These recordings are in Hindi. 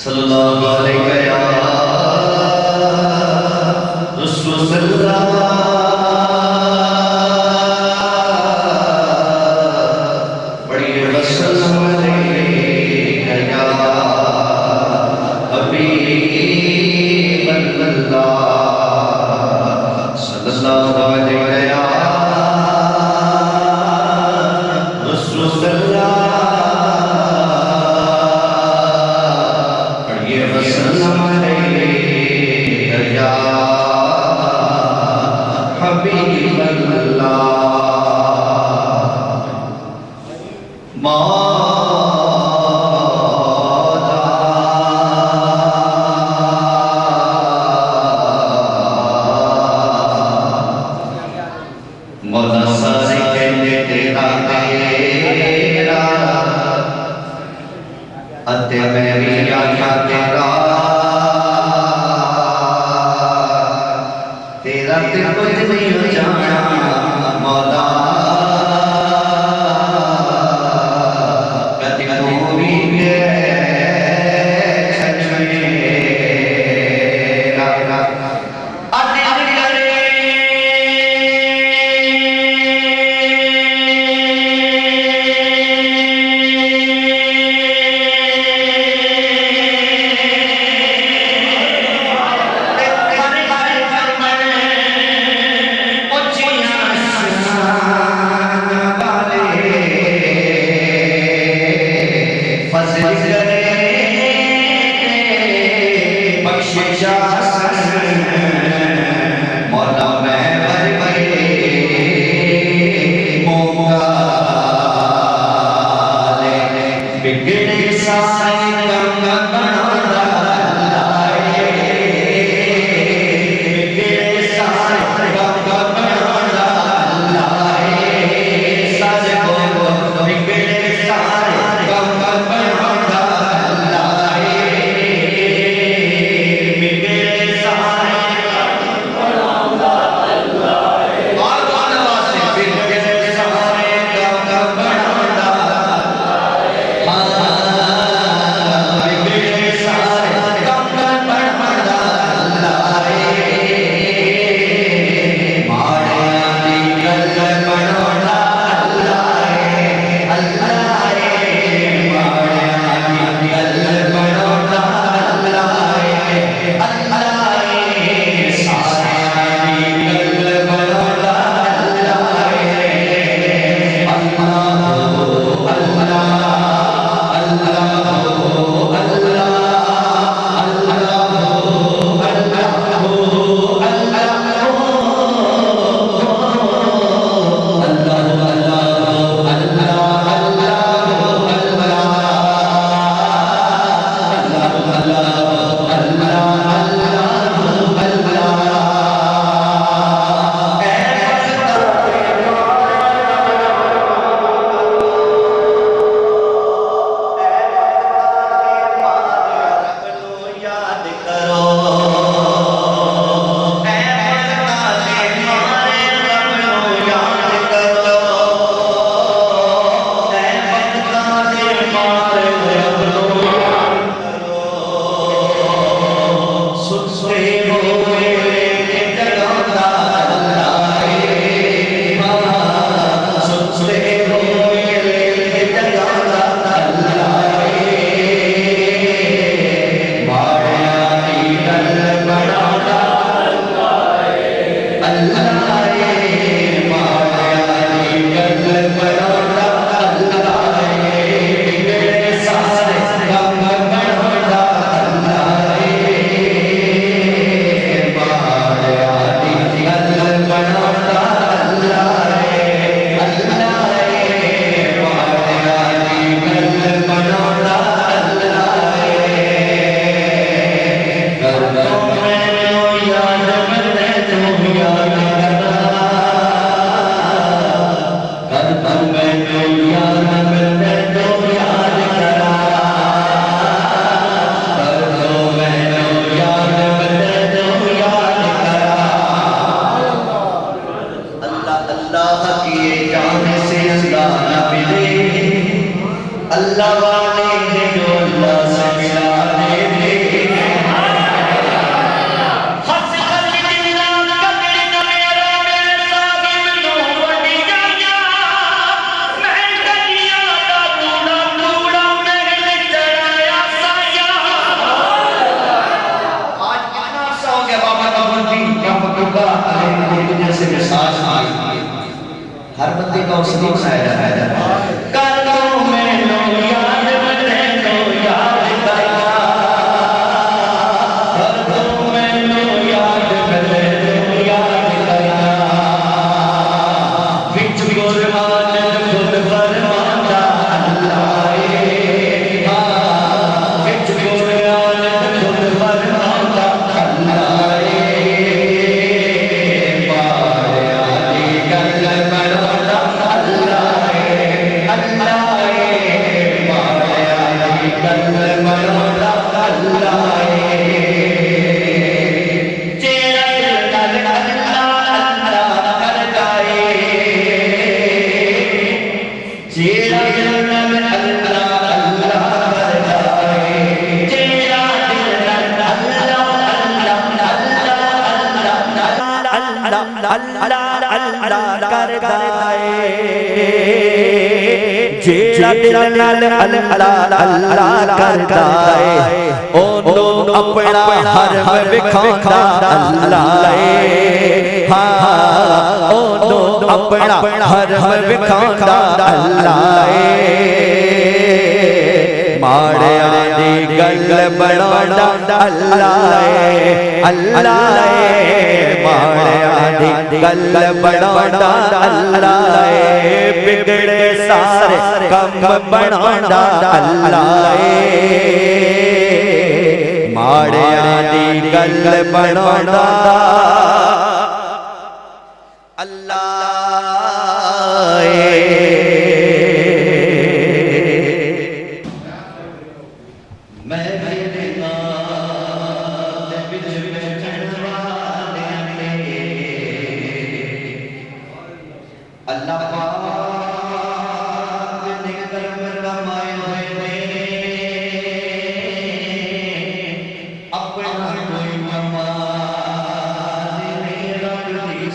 सल्लल्लाहु अलैहि या रसूलल्लाह पढ़िए वसल्लम अलैहि या हबीबल्लाह सल्लल्लाहु अलैहि या रसूलल्लाह बंदे का उसको सुनाया जाता है कर दो मैनू याद मैनू याद करना कर दो मैनू याद मैनू याद करना विच कुरान खुद फरमाता अल्लाह विच कुरान खुद फरमाता अल्लाह जेड़ा दिल नाल अल्लाह अल्लाह करदा है ओनू अपना हरम विखांदा अल्लाह हां ओनू अपना हरम विखांदा अल्लाह माड़िया दी गल बनांदा अल्लाह अल्लाह माड़िया दी गल बनांदा अल्लाह बिगड़े सारे कम बनांदा अल्लाह माड़िया दी गल बनांदा अल्लाह मैं मेरे नाम विच बैठण वाले अल्लाह पाक ने करम रमाए हुए ने अपना कोई नमाज मेरा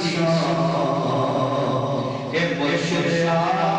शान के मुशरिक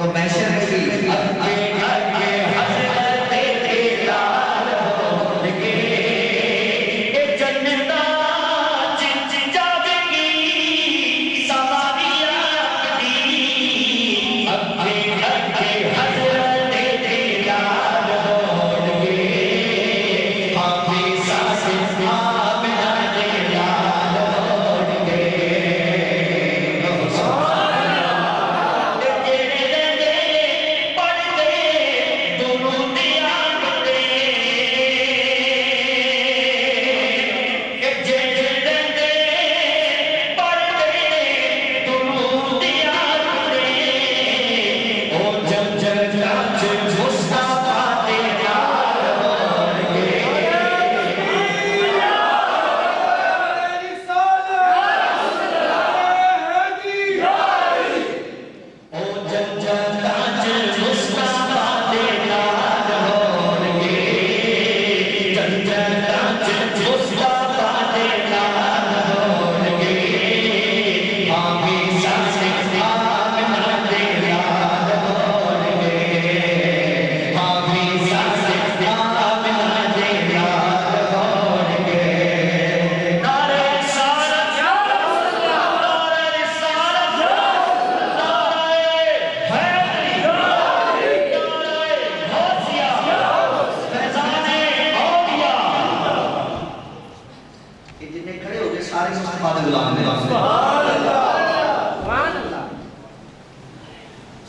तो मैशर की अगे अगे हजरत तेरा होंगे ये जन्नता जिंज जावेगी सवारियां दी अगे अगे हजरत तेरा होंगे हाफिज़ सासिफ आमिना तेरा होंगे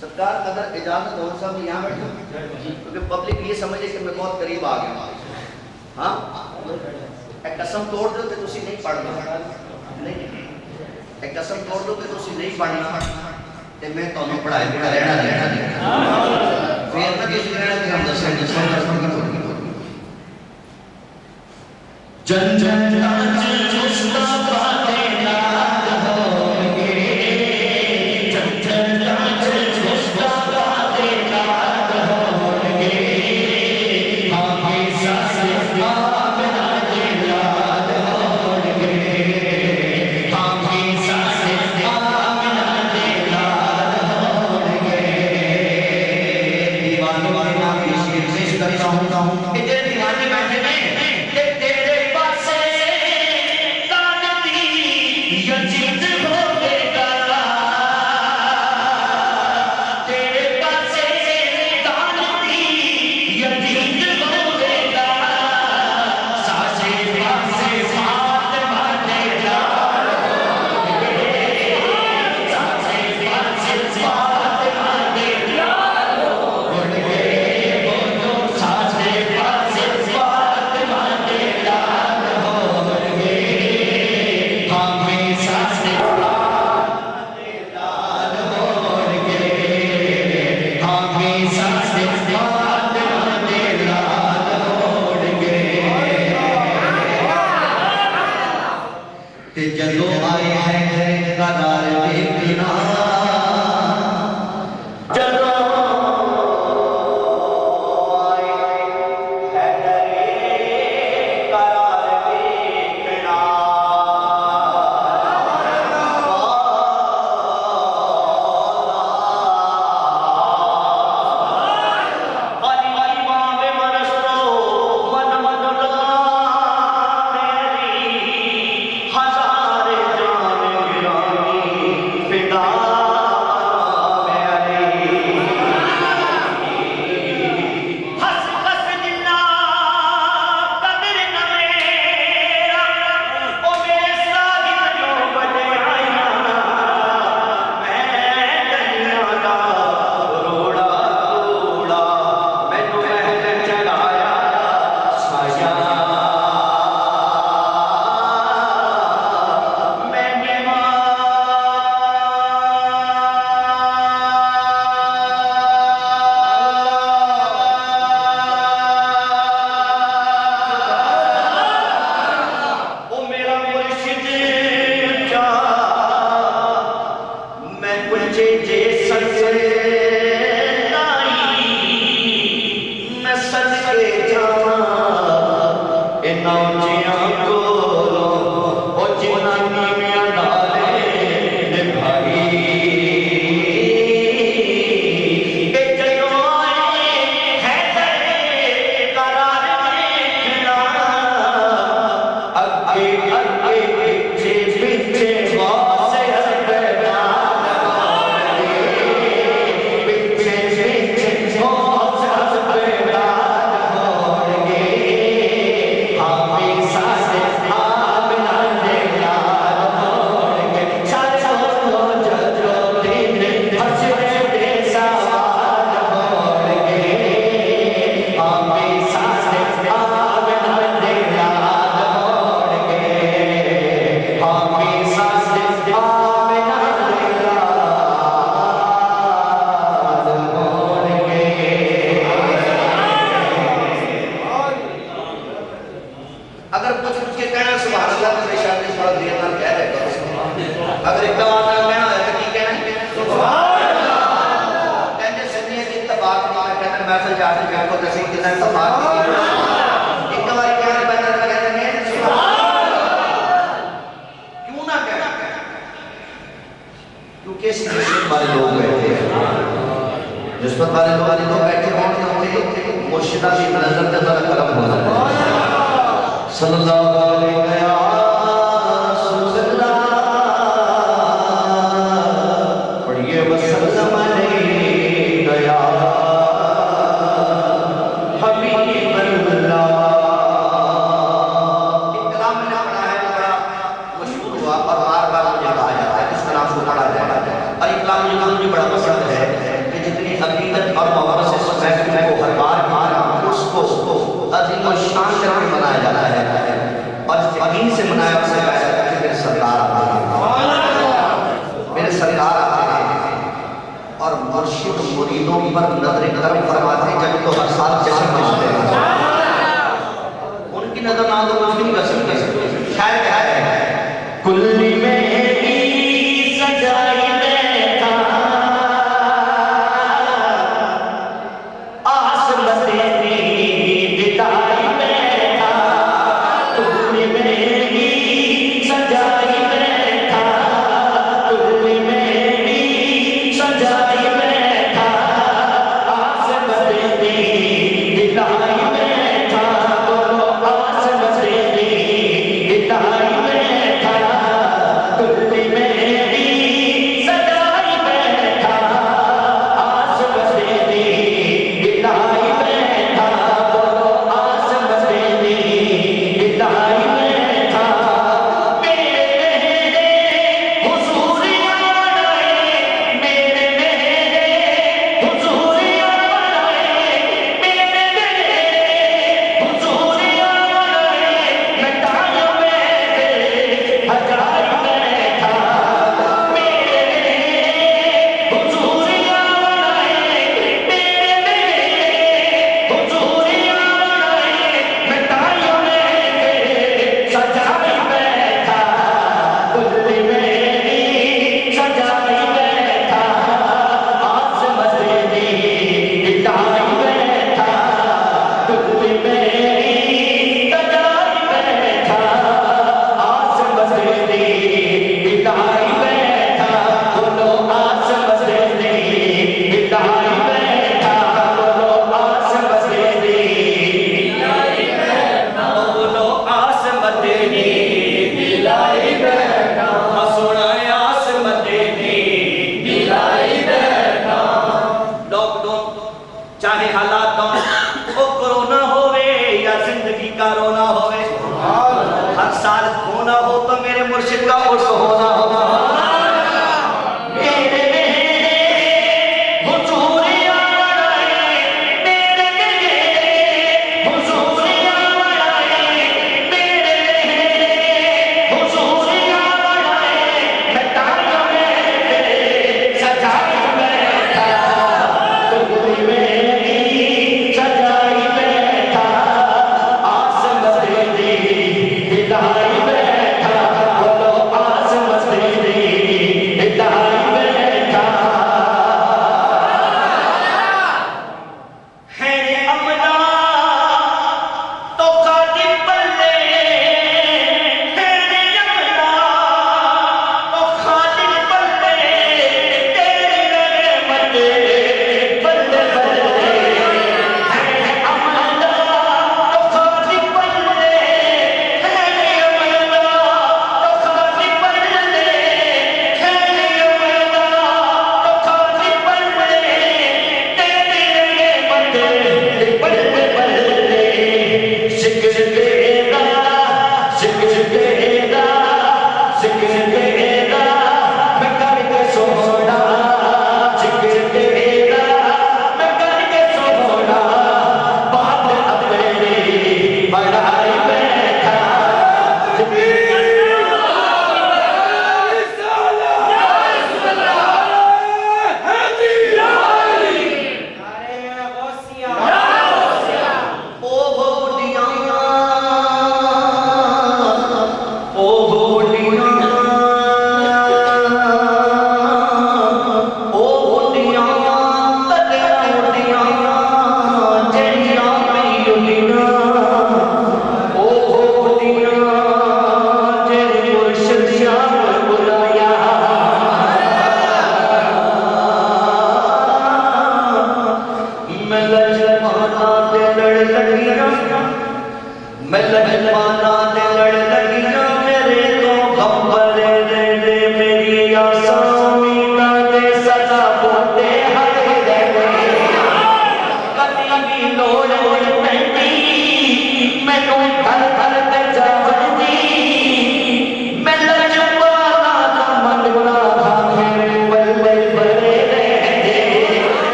सरकार अगर इजाजत हो सब यहाँ बैठो क्योंकि पब्लिक ये समझे कि मैं बहुत करीब आ गया। हाँ एक कसम तोड़ दो कि तुसी नहीं पढ़ना, नहीं एक कसम तोड़ दो कि तुसी नहीं पढ़ना ते मैं तुम्हें पढ़ाई बिना रहना देना फिर तक इस रहना कि हम दस जन जन मुस्तफा तेरा होंगे जन जन मुस्तफा तेरा होंगे हाफिज़ सासिफ आमिना तेरा होंगे हाफिज़ सासिफ आमिना तेरा होंगे दीवाने नाम की शेर पेश करता हूँ इधर दीवाने बैठे हैं जदों आए हैं कदार देखना जदों हजारे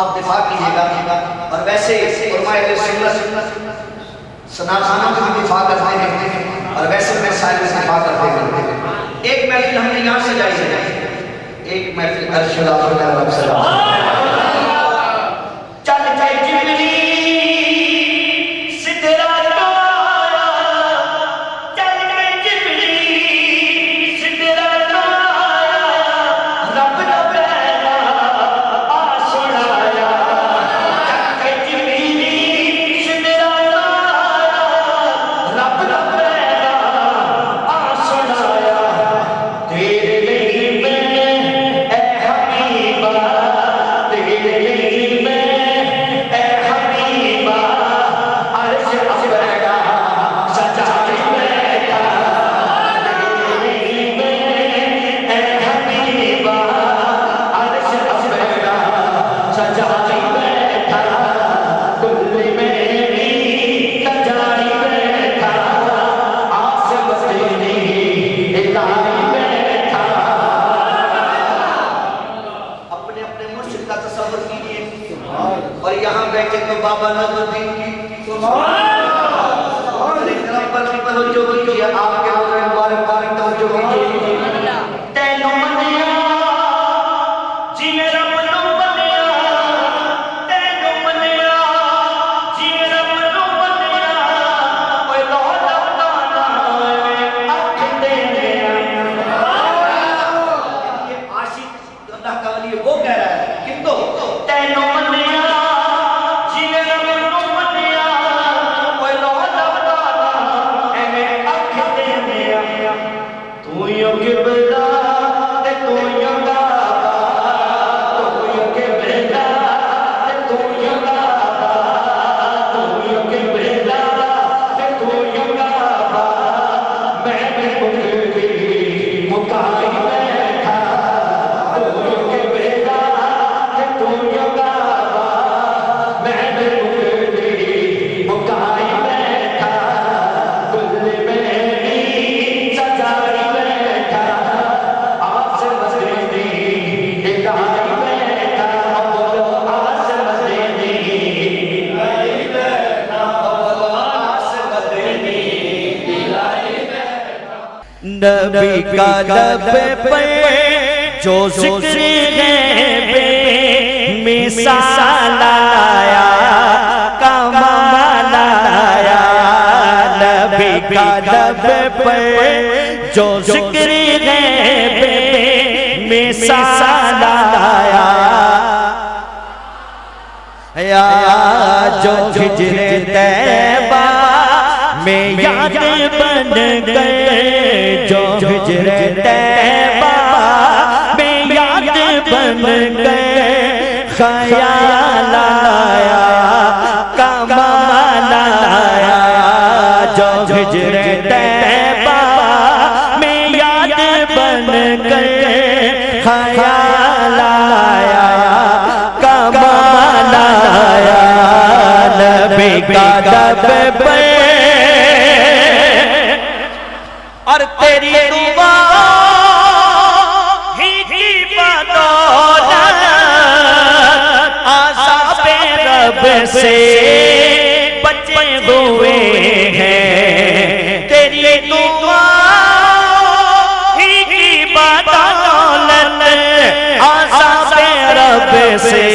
आप दिफा कीजिएगा। और वैसे सनाखाना में भी दिफा करते हैं और वैसे मैं सारे दिफा करते हैं। एक महफिल हमने यहाँ सजाई है, एक महफिल और यहाँ बैठे तो बाबा नज़रुद्दीन की तवज्जो कीजिए, आपके मुबारक तवज्जो कीजिए। तैनू मनिया जिवें रब नूं मनिया, तैनू मनिया जिवें रब नूं मनिया, ओए लौटा ना अख देने। ये आशिक अल्लाह का वली वो कह रहा है किंतु तैनू मनिया जिवें रब नूं मनिया, ओए लौटा ना एवें अख देने। तू यो किबला ते तू यो काबा, तू यो किबला ते तू यो काबा, तू यो किबला ते तू यो काबा। मैं मुकरी मुकाई बैठा, तू यो किबला ते तू यो काबा। मैं मुकरी मुकाई बैठा, कुल मेरी सजाई बैठा, आस मस्ती हिलाई बैठा, आस मस्ती हिलाई बैठा, आस मस्ती हिलाई बैठा। नबी का लब पे जो जिक्र है मिसाल आया कमाल आया। नबी का लब पे जो जिक्र है मिसाल आया, या जो हिजरे तैबा में याद बन गए, जो हिजरे तैबा में याद बन गए, ख्याल आया कमाल आया। जो हिजरे तैबा में याद बन गए, ख्याल आया कमाल आया। नबी का दब पे और तेरी दुआ ही की बदौलत आज़ाबे रब से बचे हुए हैं। तेरी दुआ ही की बदौलत आज़ाबे रब से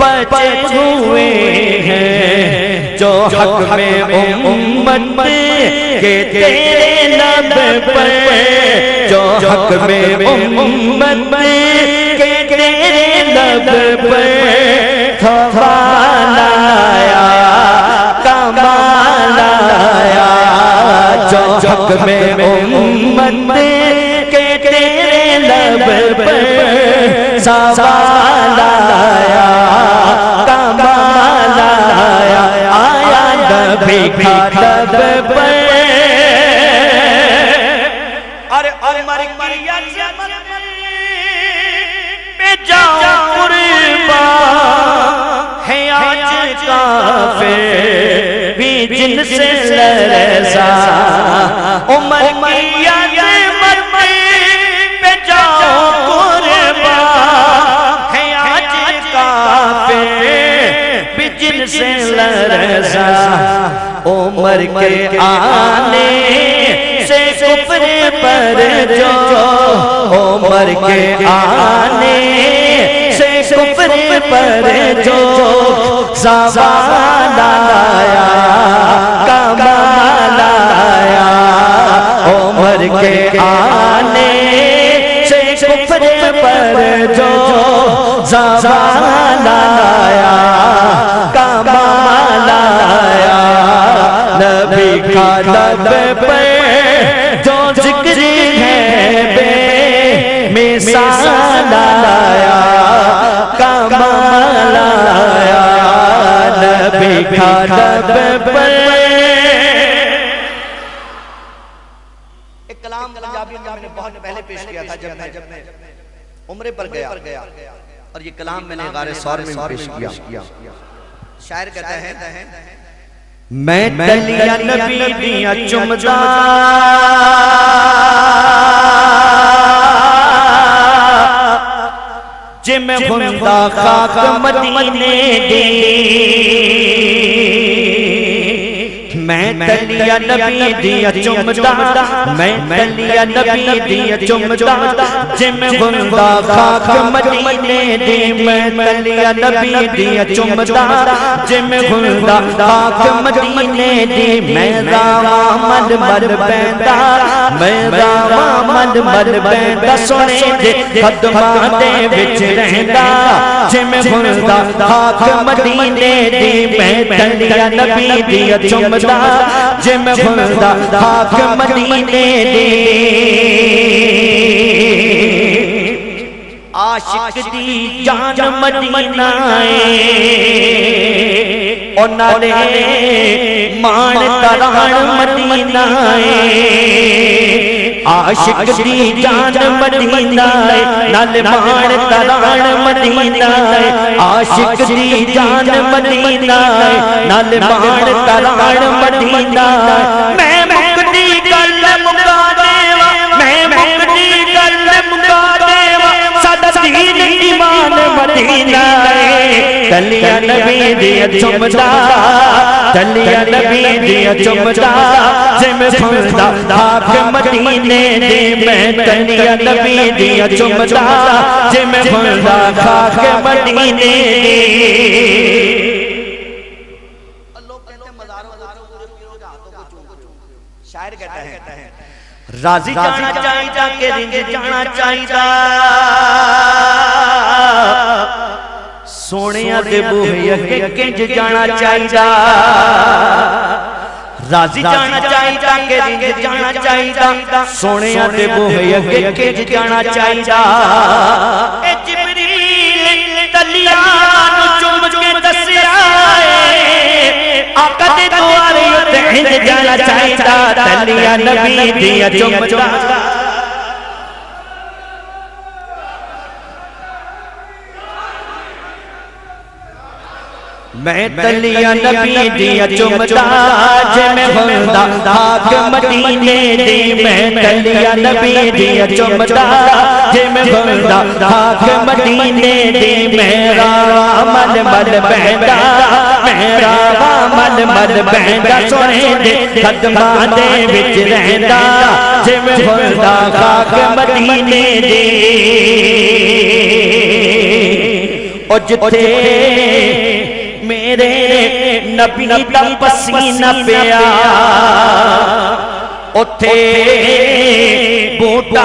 बचे हुए हैं। जो हक में उम्मत के तेरे लब पर, जो हक में उम्मत के तेरे लब पर ख्याल आया कमाल आया। जो हक में उम्मत के तेरे लब पर सवाल आया कमाल आया। आया नबी का दब पर और उमर की अज़मत पे जाओ कुर्बान है आज काफिर भी जिनसे लरज़ा। उमर की अज़मत पे जाओ कुर्बान है आज काफिर भी जिनसे लरज़ा। उमर के आने से कुफ्र पर जो, उमर के आने से कुफ्र पर जो सवाल आया कमाल आया। उमर के आने से कुफ्र पर जो सवाल आया कमाल आया। नबी का लब पे जो जिक्र है बे मिसाल आया कमाल आया। नबी का लब पे एक कलाम पंजाबी में मैंने बहुत पहले पेश किया था जब मैं उम्रे पर गया, और ये कलाम मैंने गारे सौर में पेश किया। शायर कहता है, मैं तलिया नबी दिया चुमदा जिम हुंदा खाक मदीने दी। मैं तलिया नबी दिया चुमदा, मैं तलिया नबी दिया चुमदा जिम हुंदा खाक मदीने दी। मैं तलिया नबी दिया चुमदा जिम हुंदा खाक मदीने दी। मैं रावा मन मर बैंदा, मैं रावा मन मर बैंदा सोने दे कदमां दे विच रहंदा जिम हुंदा खाक मदीने दी। मैं तलिया नबी दिया चुमदा जिम हुंदा खाक मदीने दी। आशिक दी जान मदीना ओ नाले मान तरान मदीना। आशिक दी जान मदीना नाले मान तरान मदीना। आशिक दी जान मदीना नाले मान तरान मदीना। मैं मुक्ति गल मुका देवा, मैं मुक्ति गल मुका देवा, सादा दीन ईमान मदीना। तलिया नबी दिया चुमदा, तलिया नबी दिया चुमदा जिम हुंदा खाक मदीने दी। मैं तलिया नबी दिया चुमदा जिम हुंदा खाक मदीने दी। शायर कहता है, राजी जाना चाहिदा के रिंज जाना चाहिदा, सोनिया दे बूहे अगे किंज जाना चाहिदा। राजी जाना चाहिदा के रिंज जाना चाहिदा सोनिया दे बूहे अगे किंज जाना चाहिदा ए जिबरील तलिया नु चुम के दसिया आका दे द्वारे ते हिंद जाना चाहिदा तलिया नबी दिया चुमदा मैं तलिया नबी दिया चुमदा जे मैं हुंदा खाक मदीने दी मैं तलिया नबी दिया चुमदा जे मैं हुंदा खाक मदीने दी मेरा मल मल बहदा मेरा मल मल बहदा सोने दे कदमां दे विच रहंदा जे मैं हुंदा खाक मदीने दी ओ जिथे मेरे नबी दा पसीना पिया उथे बूटा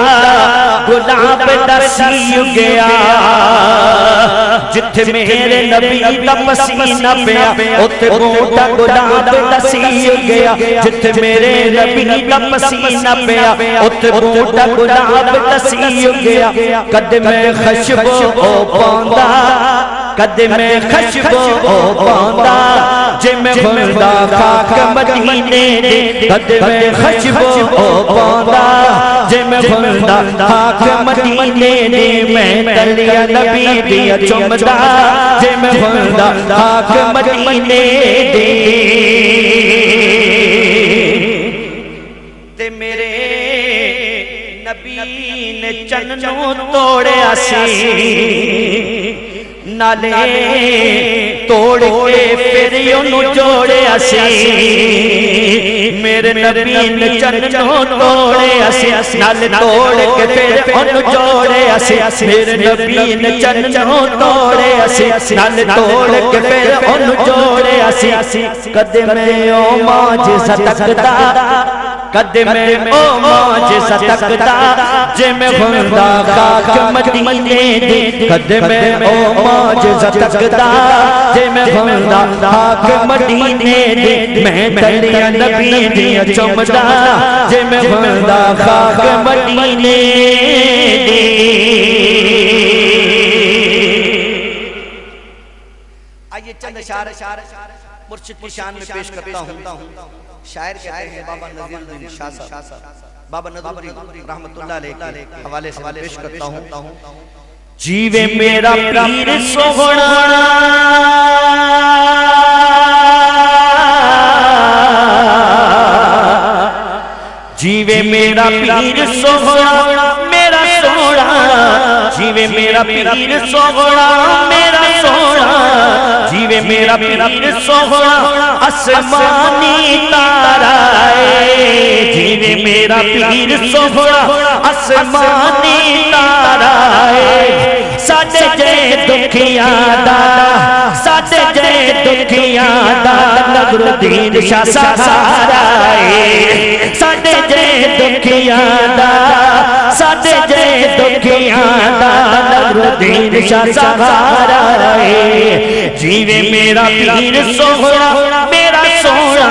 गुलाब दा सी गया जिथे मेरे नबी दा पसीना पिया उथे बूटा गुलाब दा सी गया जिथे मेरे नबी दा पसीना पिया उथे बूटा गुलाब दा सी गया कद मैं खुशबू ओ पांदा कदे मैं खुशबू ओ पांदा जे मैं हुंदा खाक मदीने दे कदे मैं खुशबू ओ पांदा जे मैं हुंदा खाक मदीने दे मैं तलिया नबी दिया चुमदा जे मैं हुंदा खाक मदीने दे ते मेरे नबी ने चन्नों तोड़या सी नाले तोड़ के फिर ओनू जोड़िया सी मेरे नबी ने चन्नों तोड़िया सी नाले तोड़ के फिर ओनू जोड़िया सी मेरे नबी ने चन्नों तोड़िया सी नाले तोड़ के फिर ओनू जोड़िया सी कदे मैं ओ मांझ सतकदा कदे मैं ओ मांझ सतकदा जे मैं हुंदा खाक मदीने दे कदे मैं ओ मांझ सतकदा जे मैं हुंदा खाक मदीने दे मैं तलिया नबी दिया चुमदा जे मैं हुंदा खाक मदीने दे आइए चंद इशारे मुर्शिद की शान में पेश करता हूं शायर कहते हैं बाबा नज़ीरुद्दीन शाह साहब बाबा नज़ीरुद्दीन रहमतुल्लाह अलैहि के हवाले से पेश करता हूं जीवे मेरा पीर सोहना जीवे मेरा पीर सोहना मेरा सोहना जीवे मेरा पीर सोहना मेरा सोहना जीवे मेरा पीर सोहना आसमानी तारा जीवे मेरा पीर सोहना आसमानी तारा साडे जय दुखिया दा साडे जय दुखिया दा नज़रुद्दीन शाह सहारा साडे जय दुखिया दा साडे जय दुखिया दा नज़रुद्दीन शाह सहारा जीवे मेरा पीर सोहना मेरा सोहना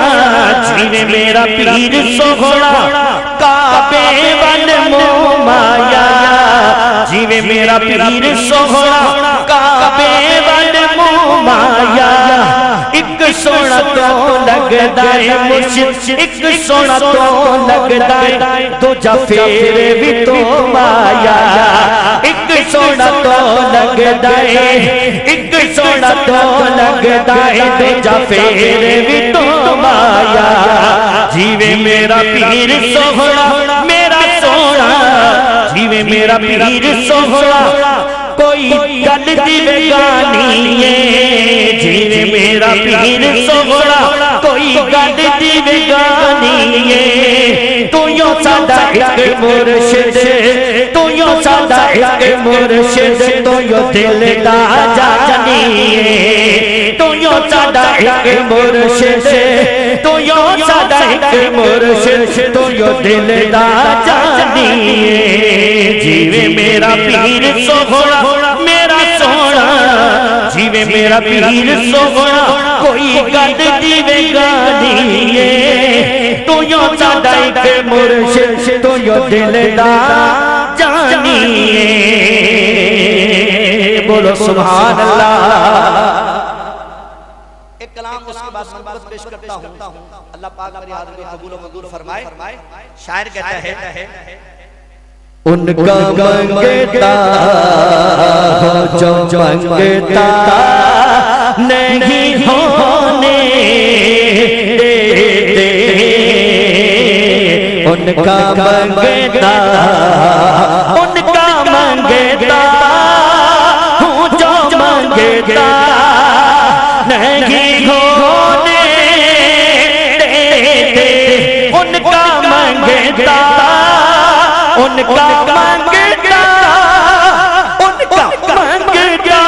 जीवे मेरा पीर सोहना काबे वल मोह माया जीवे मेरा पीर सोहना काबे वल मोह माया एक सोना तो लगदा है मुर्शिद एक सोना तो लगदा है दूजा फेर भी तो माया एक सोना तो लगदा है एक सोना तो लगदा है दूजा फेर भी तो माया जीवे मेरा पीर सोहना मेरा सोहना जीवे मेरा पीर सोहना कोई गल दी बेगानी है जीवे मेरा पीर सोहना कोई गल दी बेगानी है तू यो सादा एक मुर्शिद तू यो सादा एक मुर्शिद तू यो दिल दा जानी है तू यो सादा एक मुर्शिद तू यो सादा एक मुर्शिद तू यो दिल दा जानी है जीवे मेरा पीर सोहना मेरा सोहना जीवे मेरा पीर सोहना कोई गल दी बेगानी है तू यो साडा इक मुर्शिद तू यो दिलदार जानिए। बोलो सुभान अल्लाह। एक कलाम उसके बाद मनक़बत पेश करता हूँ, अल्लाह पाक मेरी हाज़िरी को कबूल व मंजूर फरमाए। शायर कहता है उनका मंगता हो जो मंगता नहीं होने देते, उनका मंगता हूँ जो मंगता नहीं होने देते, उनका मंगता उनका मंगता उनका मंगता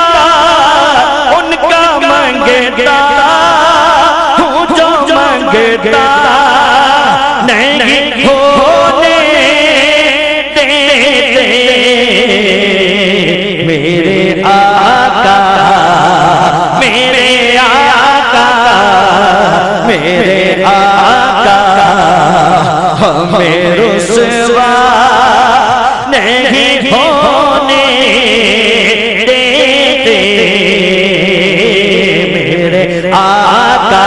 उनका मंगता हूँ जो मंगता नहीं होने देते। मेरे आका मेरे आका मेरे आका हमें रुसवा नहीं होने देते। मेरे आका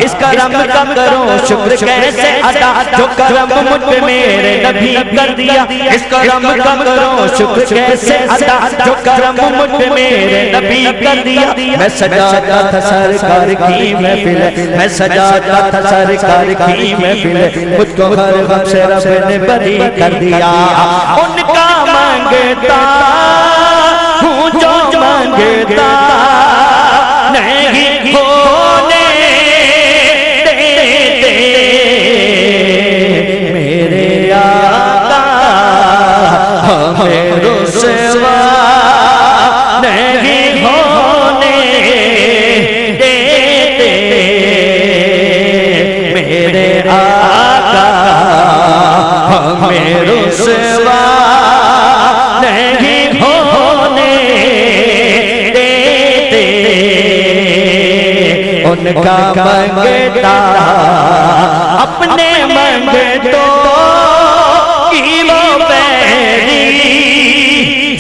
इस करम का करो शुक्र कैसे अदा जो करम मुझ पे मेरे नबी कर दिया। इस करम का करो शुक्र कैसे अदा जो करम मुझ पे मेरे नबी कर दिया। मैं सजाता था सरकार की महफिल, मैं सजाता था सरकार की महफिल, मुझको हर गम से रब ने बरी कर दिया। उनका मंगता हूँ जो मंगता नहीं होने देते। मेरे आका हमें रुसवा नहीं होने देते। मेरे आका हमें रुसवा नहीं होने देते। उनका मंगता अपने मंगतों की वो पैरी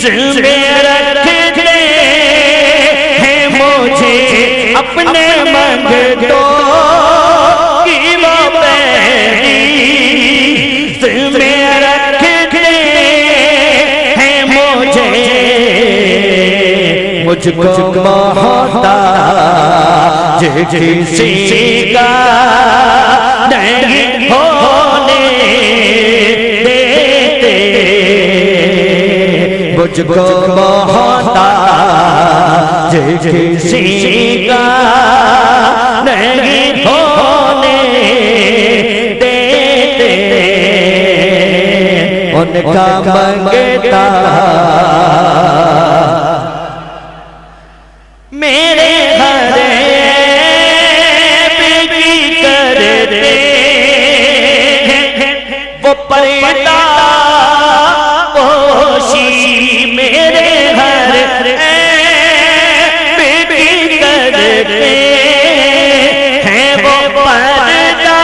जिम्मे रखते हैं मुझे, अपने मंगतों की वो पैरी जिम्मे रखते हैं मुझे। मुझको मोहताज किसी का नहीं होने देते। मुझको मोहताज किसी का नहीं होने देते। उनका मंगता मेरे हरे बेबी करते वो पर्दा पोशी। मेरे हरे बेबी करते हैं वो पर्दा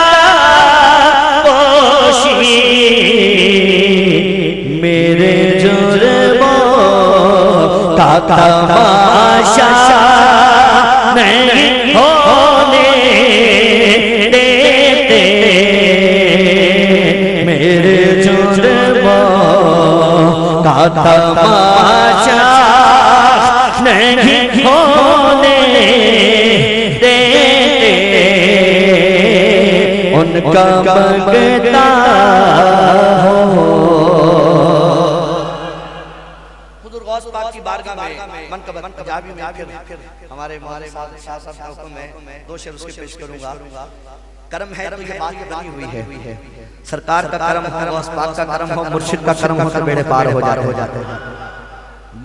पोशी। मेरे जुर्मों का तमाशा नहीं होने देते। मेरे जुर्मों का तमाशा नहीं होने देते। उनका मंगता हो। पाक की बारगाह में मनक़बत पंजाबी में फिर हमारे शाह साहब का हुक्म है, दो शेर उसके पेश करूंगा। करम है तो ये बात बनी हुई है, सरकार का करम हो, गौस पाक का करम हो, मुर्शिद का करम हो तो बेड़े पार हो जाते हैं।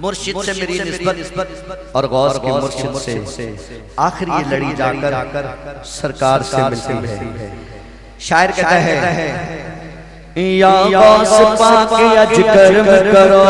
मुर्शिद से मेरी निस्बत और गौस के मुर्शिद से आखिर ये लड़ी जाकर सरकार से मिलती है। शायर कहता है या गौस पाक अज कर्म करो,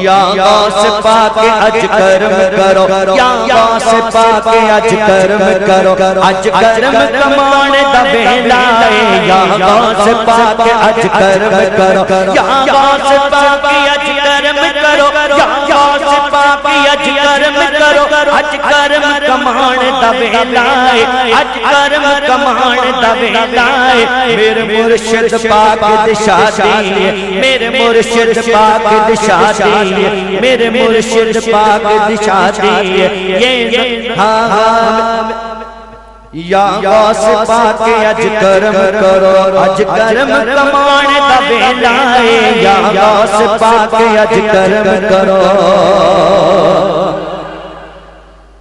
या गौस पाके अज कर्म करो, या गौस पाके अज कर्म करो, अज कर्म कमाने दा वेला है। या गौस पाके अज कर्म करो, या गौस पाके अज कर्म करो, या गौस पाके अज कर्म करो, अज कर्म कमाने दा वेला है, अज कर्म कमाने दा वेला है। मेरे मुर्शिद पाक दिशा दी, मेरे मुर्शिद पाक दिशा दी, मेरे मुर्शिद पाक दिशा दी। ये हाँ या गौस पाके अज कर्म करो, अज कर्म कमाने दा वेला है। या गौस पाके अज कर्म करो।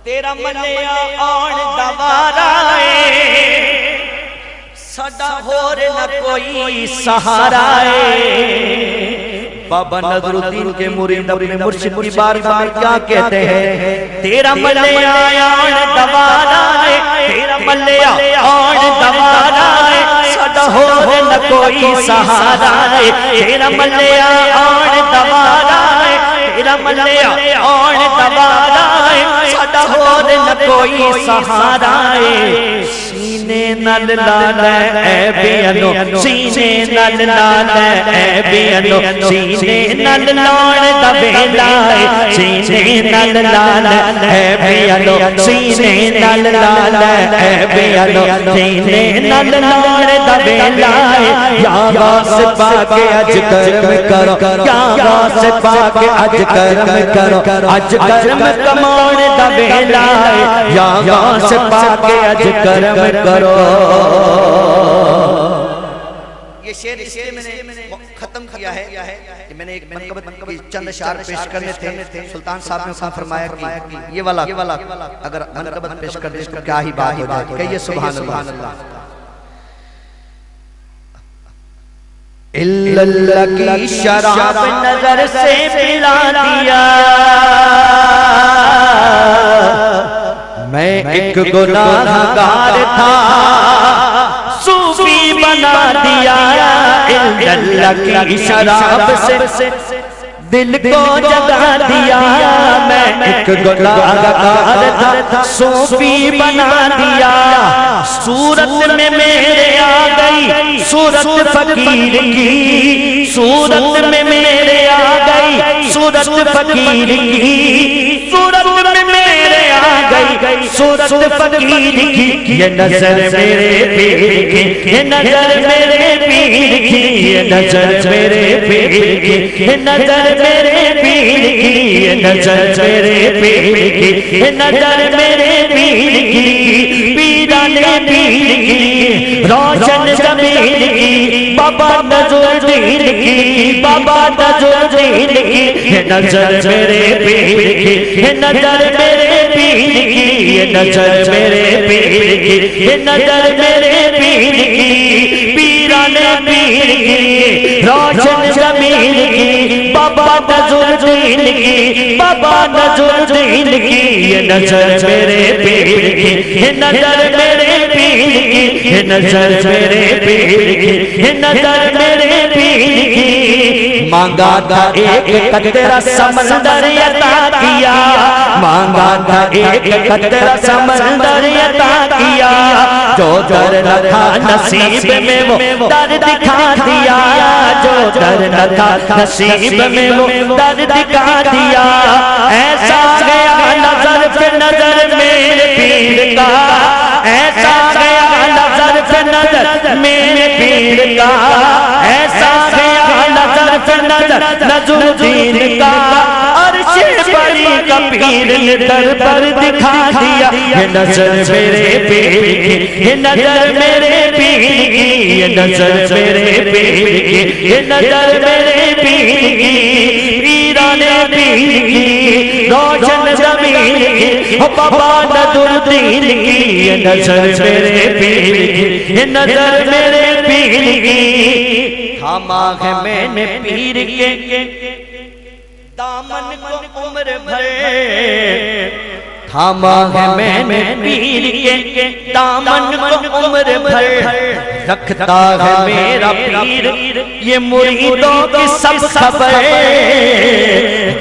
तेरा मलिया आन दा वारा है, सदा होर न कोई सहारा है। बाबा नजरुद्दीन के मुरीद अपने मुर्शिद की बारगाह में क्या कहते हैं? तेरा मलिया आन दा वारा है, तेरा मलिया आन दा वारा है, सदा होर न कोई सहारा है। तेरा मलिया आन दा वारा है, तेरा मलिया आन दा वारा है, सदा होर न कोई सहारा है। सीने नल लाल ऐ बेअनो, सीने नल लाल ऐ बेअनो, सीने नल लाल दा वेला है। सीने नल लाल ऐ बेअनो, सीने नल लाल ऐ बेअनो, सीने नल लाल दा वेला है। या गौस पाके अज कर्म करो, या गौस पाके अज कर्म करो, अज कर्म कमाने दा वेला है। या गौस पाके अज कर्म करो। ये शेर इसलिए मैंने खत्म किया है कि मैंने एक मनकबत की चंद अशार पेश करने थे। सुल्तान साहब ने उसमें फरमाया कि ये वाला अगर मनकबत पेश कर दे तो क्या ही बात हो जाए। कहिए सुभान अल्लाह। इल्लल्लाह की शराब नजर से पिला दिया, मैं एक गुनाहगार था, सूफी बना दिया। इल्लल्लाह की शराब से दिल को जगा दिया, मैं एक गुनाहगार था, सूफी बना दिया। सूरत में मेरे आ गई सूरत फकीर की, सूरत में मेरे आ गई सूरत फकीर की, सूरत में मेरे आ गई सूरत फकीर की। ये नजर मेरे पीर की, ये नजर मेरे पीर की, ये नजर मेरे पीर की, ये नजर मेरे पीर की, ये नजर मेरे पीर की, ये नजर मेरे पीर की। पीरा ने पीर की रोशन जमीन की, बाबा नजरुद्दीन की, बाबा नजरुद्दीन की। ये नजर मेरे पीर की, ये नजर मेरे पीर की, ये नजर मेरे पीर की, ये नजर मेरे पीर की। पीरा ने पीर की रोशन जमीन की, बाबा नजरुद्दीन की, बाबा नजरुद्दीन की। ये नजर मेरे पीर की, ये नजर मेरे पीर की, ये नजर मेरे पीर की, ये नजर मेरे पीर की। मांगा था एक कतरा समंदर अता किया, मांगा था एक कतरा समंदर अता किया। जो दर न था नसीब में वो दर दिखा दिया, जो दर न था नसीब में वो दर दिखा दिया। ऐसा गया नजर पे नजर मेरे पीर का, ऐसा गया नजर पे नजर मेरे पीर का, ऐसा गया नजर पे नजर नजरुद्दीन का। अर्श बड़ी का पीर ने दर पर दिखा दिया। ये नजर मेरे पीर की, ये नजर मेरे पीर की, ये नजर मेरे पीर की, ये नजर मेरे पीर की। पीरा ने पीर की रोशन जमीन की, बाबा नजरुद्दीन की। ये नजर मेरे पीर की, ये नजर मेरे पीर की। थामा है मैंने पीर के दामन को उम्र भर, थामा है मैंने पीर के दामन को उम्र भर। रखता है मेरा पीर ये मुरीदों की सब खबर,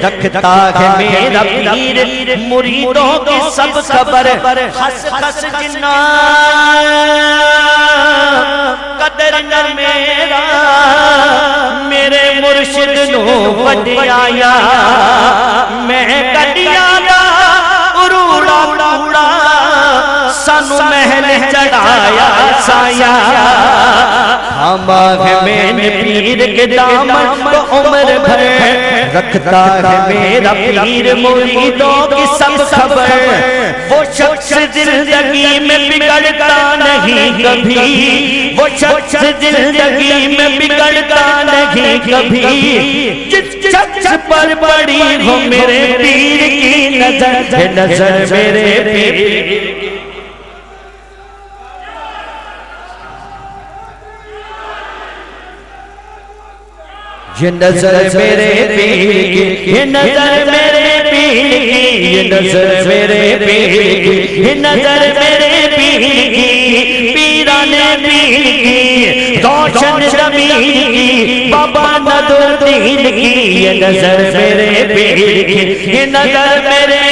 रखता है मेरा पीर मुरीदों की सब खबर हंस हंस जिन्ना कदर न मेरा मेरे मुर्शिद नो वडियाया मैं कदिया उरूड़ा उड़ा सानू महल चढ़ाया साया हमारे मैंने पीर के दामन तो उम्र भर रखता है मेरा पीर मुरीदों की सब खबर वो शख्स जिंदगी में बिगड़ता नहीं कभी वो शख्स जिंदगी में बिगड़ता नहीं कभी जिस शख्स पर पड़ी हो मेरे पीर की नजर नजर मेरे पीर ये नजर मेरे पीर की ये नजर मेरे पीर की ये नजर मेरे पीर की ये नजर मेरे पीर की पीराने पीर की रोशन ज़मीन की बाबा नदरुद्दीन की ये नजर मेरे पीर की ये नजर मेरे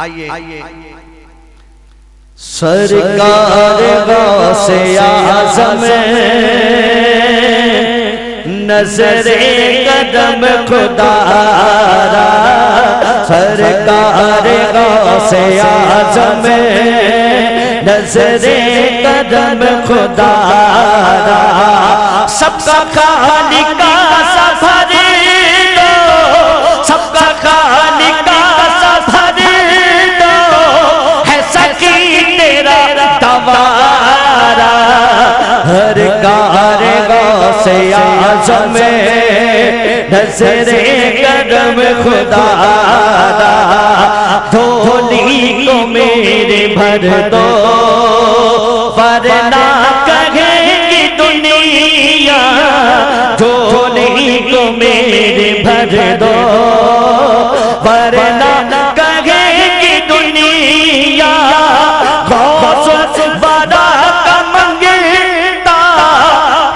आइए सरकार गौसे आज़म नजरे कदम खुदारा सरकार गौसे आज़म नजरे कदम खुदारा सबका खालिका सफर दो सबका खालिका सफर दो है सकी तेरा तवारा हर कार गौसे आज़म नजरे कदम खुदारा धोली को मेरे भर दो वरना कहेगी दुनिया झोली को मेरे भर दो वरना कहेगी दुनिया गौस बड़ा का मंगता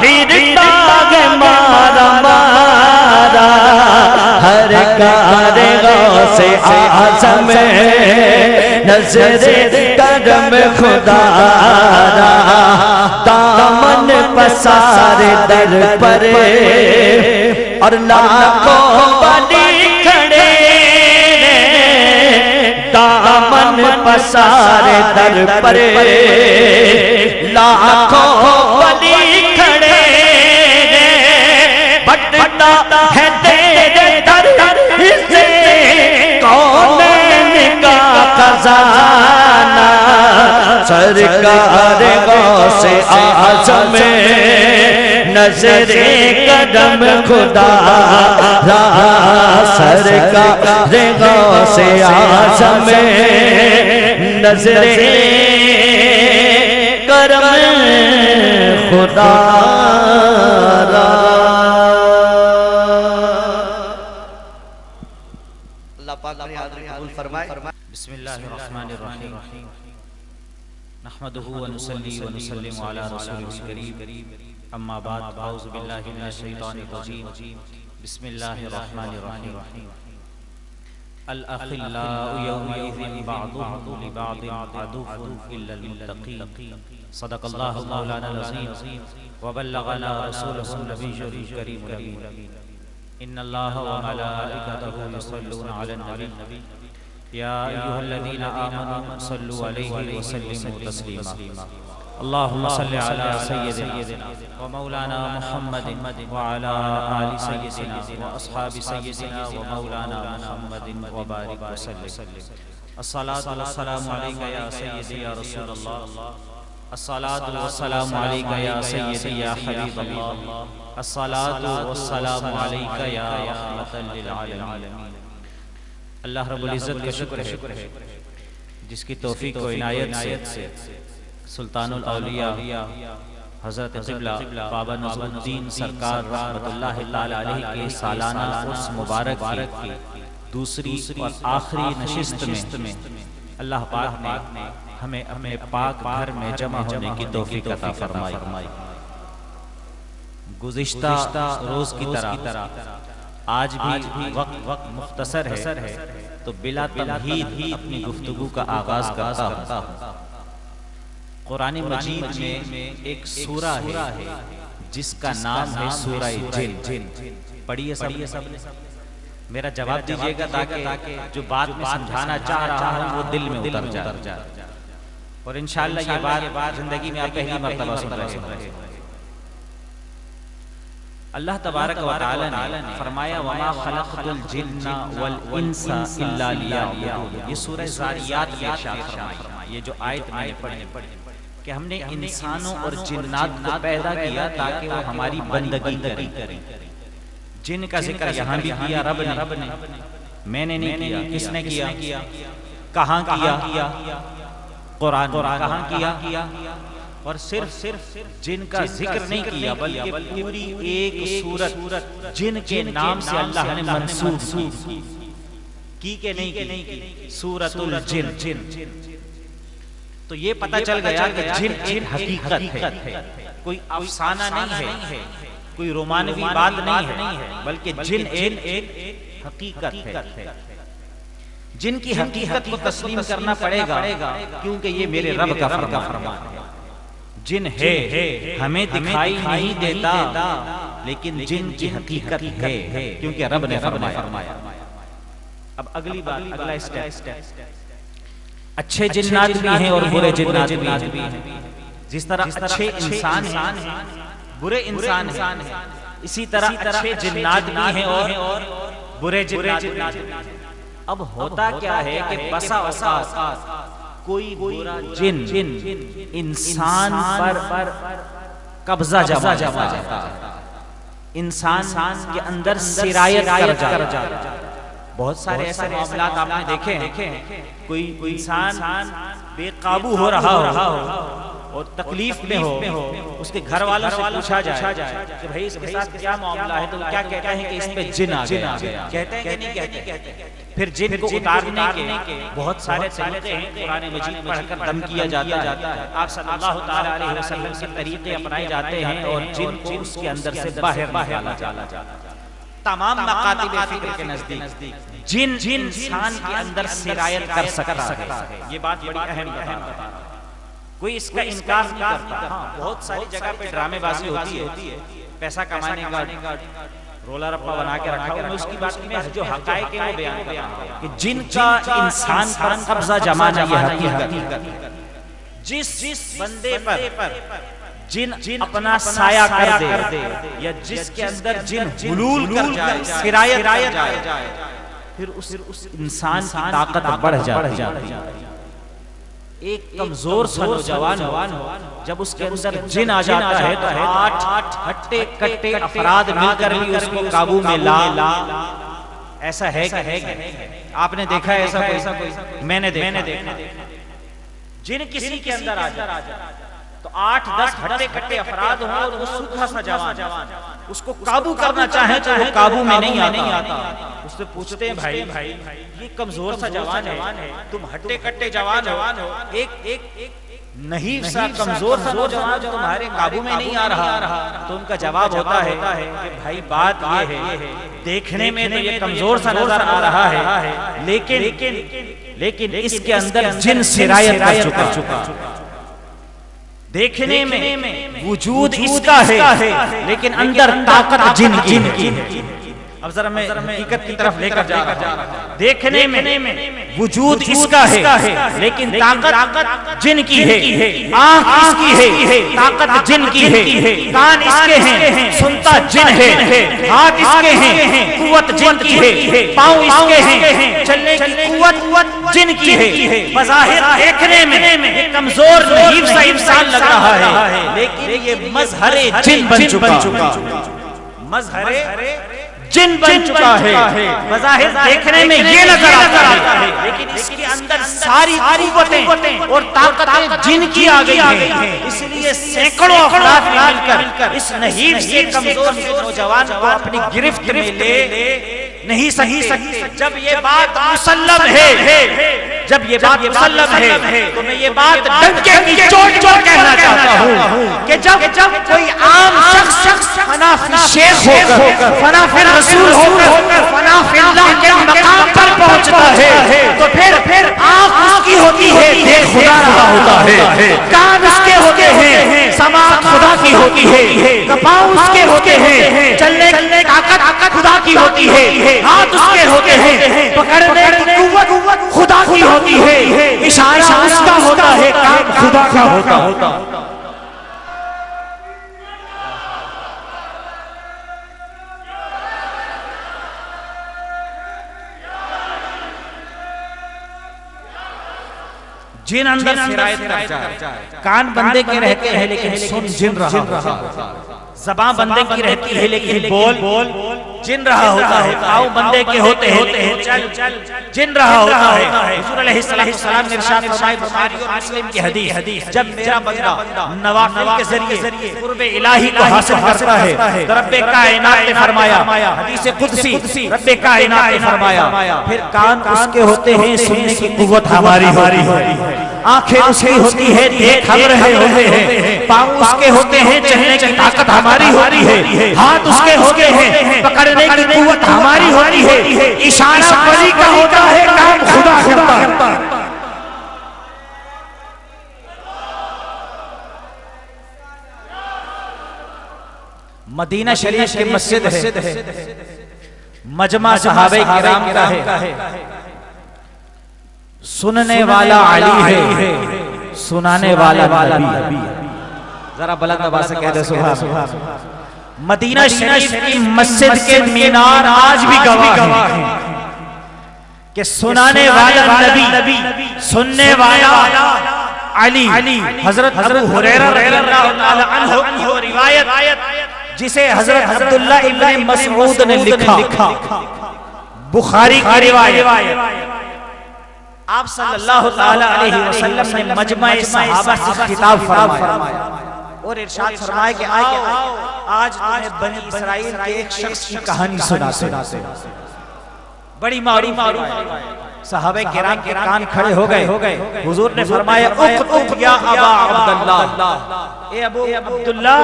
फिरता है मारा मारा हर कार गौसे आज़म नजरे कदम खुदारा दामन पसारे दर पर और लाखों बली खड़े दामन पसारे दर पर लाखों बली खड़े बटता है तेरे दर से कौन का खजाना सरकार गौसे आज़म नजरे कदम खुदारा सरकार गौसे आज़म नजरे करम खुदारा बिस्मिल्लाहिर्रहमानिर्रहीम नहमदुहु व नुसल्ली व नुसल्लिमु अला रसूलिल करीम अम्मा बाद अऊज़ु बिल्लाहि मिनश शैतानिर रजीम बिस्मिल्लाहिर्रहमानिर्रहीम अल अखिल्लाउ यौमइज़िन बअदुहुम लिबअदिन अदुव्वुन इल्लल मुत्तक़ीन सदक़ल्लाहु मौलाना अज़ीम व बल्लगना रसूलुहुन नबियुल करीमुल अमीन इन्नल्लाहा व मलाइकतहु युसल्लूना अलन नबी या अय्युहल्लज़ीना आमनू सल्लु अलैहि व सल्लिमू तस्लीमा अल्लाहुम्मा सल्लि अला सय्यिदिना व मौलाना मुहम्मदिन व अला आलि सय्यिदिना व अस्हाबि सय्यिदिना व मौलाना मुहम्मदिन व बारिक व सल्लिम अस्सलातु वस्सलामु अलैका या सय्यिदी या रसूलल्लाह अस्सलातु वस्सलामु अलैका या सय्यिदी या हबीबल्लाह अस्सलातु वस्सलामु अलैका या रहमतल लिल आलमीन। अल्लाह रब्बुल इज़्ज़त का शुक्र है जिसकी तौफीक व इनायत से सुल्तानुल औलिया हज़रत क़िबला बाबा नज़रुद्दीन सरकार रहमतुल्लाहि ताला अलैहि के सालाना उर्स मुबारक की दूसरी और आखिरी नशिस्त में अल्लाह पाक ने हमें अपने पाक घर में जमा होने की तौफीक अता फरमाई। गुज़िश्ता रोज़ की तरह आज भी वक्त मुख्तसर है, तो बिला तमहीद अपनी गुफ्तगू का आगाज़ करता हूँ। कुरान मजीद में एक सूरा है जिसका नाम है सूरा जिन। पढ़िए सब, मेरा जवाब दीजिएगा ताकि जो बात मैं समझाना चाह रहा हूँ वो दिल में उतर जाए। और इंशाअल्लाह ये बात जिंदगी में आप पहली मर्तबा सुन रहे हैं। अल्लाह तबारक व तआला ने फरमाया वमा खलक़तुल जिन्ना वल इंसा इल्ला लियअबुदून। ये सूरह ज़ारियात में इरशाद फरमाया, ये जो आयत मैंने पढ़ी कि हमने इंसानों और जिन्नात को पैदा किया ताकि वो हमारी बंदगी करें। जिन का जिक्र यहाँ भी किया रब ने, मैंने नहीं किया। किसने किया? कहाँ किया? कुरान कहाँ किया? और सिर्फ जिन का जिक्र नहीं किया बल्कि पूरी एक सूरत जिन के नाम से अल्लाह ने मंसूब की के नहीं की, सूरतुल जिन। तो ये पता चल गया कि जिन एक हकीकत है, कोई अफसाना नहीं है, कोई रोमानवी बात नहीं है, बल्कि जिन एक हकीकत है। जिनकी हकीकत को तस्लीम करना पड़ेगा क्योंकि ये मेरे रब का फरमान है। जिन है हमें दिखाई नहीं देता, लेकिन जिन की हकीकत है क्योंकि रब ने फरमाया। अब अगली बात, अगला स्टेप, अच्छे जिन्नात भी हैं और बुरे जिन्नात भी हैं। जिस तरह अच्छे इंसान हैं, बुरे इंसान हैं, इसी तरह अच्छे जिन्नात भी हैं और बुरे जिन्नात भी हैं। अब होता क्या है कि बसा औकात कोई बुरा जिन इंसान पर कब्जा जमा जाता, इंसान के अंदर सिरायत कर जाता। बहुत सारे ऐसे मामलात आपने देखे हैं, कोई इंसान बेकाबू हो रहा हो और तकलीफ में हो, उसके घर वालों से पूछा जाए कि भाई इसके साथ क्या मामला है, तो क्या कहते हैं कि इस पे जिन आ गया। कहते हैं कि नहीं कहते? फिर जिन को उतारने के बहुत सारे तरीके हैं, कुरान मजीद पढ़कर दम किया जाता है, आप सल्लल्लाहु ताला अलैहि वसल्लम के तरीके अपनाए जाते हैं और जिन को उसके अंदर से बाहर निकाला जाता है। तमाम मकातिब फिक्र के नजदीक जिन इंसान के अंदर सिरायत कर सकता है। ये बात बड़ी अहम बता रहा हूं, कोई इसका इनकार नहीं करता। हाँ, बहुत सारी जगह पे ड्रामेबाजी होती है, पैसा कमाने का रोला रप्पा बना के रखा हुआ। मैं उसकी बात में जो हकायक है वो बयान कर रहा हूं कि जिनका इंसान पर कब्जा जमाना ये हकीकत। जिस बंदे पर जिन अपना साया कर दे या जिसके अंदर जिन हुलूल कर जाए, सिरायत जाए, फिर उस इंसान की ताकत बढ़ जाती है। एक कमजोर सा नौजवान हो, जब उसके अंदर जिन आ जाता है तो 8 हट्टे कट्टे अफराद मिलकर भी उसको काबू में ला। ऐसा है कि आपने देखा है ऐसा कोई? मैंने देखा। जिन किसी के अंदर आ जाए तो 8-10 हट्टे कट्टे अफराद हो और वो सूखा सा जवान उसको काबू करना चाहे तो वो काबू में नहीं आता। उससे पूछते हैं भाई ये कमजोर सा जवान है, तुम हट्टे कट्टे जवान हो, एक नहीं सा कमजोर सा नौजवान तुम्हारे काबू में नहीं आ रहा। तो उनका जवाब होता है कि भाई बात ये है, देखने में तो ये कमजोर सा नजर आ रहा है, लेकिन इसके अंदर जिन सिरायत कर चुका। देखने में वजूद इसका है, लेकिन अंदर ताकत जिन की है। अब जरा मैं हकीकत की तरफ लेकर जा रहा हूं। देखने में वजूद इसका है, लेकिन ताकत जिन की है। आंख इसकी है, ताकत जिन की है। कान इसके हैं, सुनता जिन है। हाथ इसके हैं, कुव्वत जिन की है। पांव इसके हैं, चलने की कुव्वत जिन की है। बज़ाहिर देखने में कमजोर नहीब सा इंसान लग रहा है, लेकिन ये मजहरे जिन बन चुका। मजहरे जिन बन चुका है। बज़ाहिर देखने में ये नजर आता है, लेकिन इसके अंदर सारी कुव्वतें और ताकतें जिन की आ गई है। इसलिए सैकड़ों अफराद मिलकर इस नहीब से कमजोर नौजवान को अपनी गिरफ्त में ले नहीं सकते। जब ये बात मुसल्लम है, जब ये बात मुसल्लम है, तो मैं ये बात डंके की चोट कहना चाहता हूँ कि जब कोई आम शख्स फना फिल शेख होकर, फना फिल रसूल होकर, फना फिल्लाह के मकाम पर पहुंचता है, तो फिर आँख उसकी होती है, देख खुदा रहा होता है, कान उसके होते हैं, समाअत खुदा की होती है, पाँव उसके होते हैं, चलने की ताकत खुदा की होती है, हाथ उसके होते हैं, पकड़ने की कुव्वत खुदा की होती है, इशारा उसका होता है, काम खुदा का होता। जिन अंदर सिरायत कर जाए, कान बंदे के रहते हैं लेकिन सुन जिन रहा, ज़बान बंदे की रहती है लेकिन बोल जिन रहा होता है, पाँव बंदे के होते हैं चल जिन रहा होता है। हुज़ूर अलैहिस्सलाम ने इरशाद फरमाया, बुखारी और मुस्लिम की हदीस, जब मेरा बंदा नवाफिल के जरिए कुर्ब इलाही को हासिल करता है तो रब्बे कायनात ने फरमाया, हदीस कुदसी रब्बे कायनात ने फरमाया, फिर कान उसके होते हैं, सुनने की कुव्वत हमारी है, आंखें उसकी होती है, देख हम रहे होते हैं, पाँव उसके होते हैं, चलने की ताकत हमारी होती है, हाथ उसके होते हैं, पकड़ने की कुव्वत हमारी होती है, इशारा वली का होता है, काम खुदा करता है। मदीना शरीफ की मस्जिद है, मजमा सहाबे किराम का है, सुनने वाला अली है, सुनाने वाला नबी। जरा बुलंद आवाज से कह दे सुभान। मदीना शरीफ की मस्जिद के मीनार आज भी गवाह हैं कि सुनाने वाला नबी, सुनने वाला अली। हजरत अबू हुरैरा रज़ियल्लाहु ताला अन्हु की रिवायत, जिसे हजरत अब्दुल्लाह इब्न मसऊद ने लिखा, बुखारी की रिवायत। आप सल्लल्लाहु ताला अलैहि वसल्लम ने मजमा-ए सहाबा से खिताब फरमाया और इरशाद फरमाया कि आओ आज तुम्हें बनी इस्राइल के एक शख्स की कहानी सुनाते। बड़ी मारूफ सहाबे किराम के कान खड़े हो गए। हुजूर ने फरमाया, उक़्तुब या अबा अब्दुल्लाह, ए अबू अब्दुल्लाह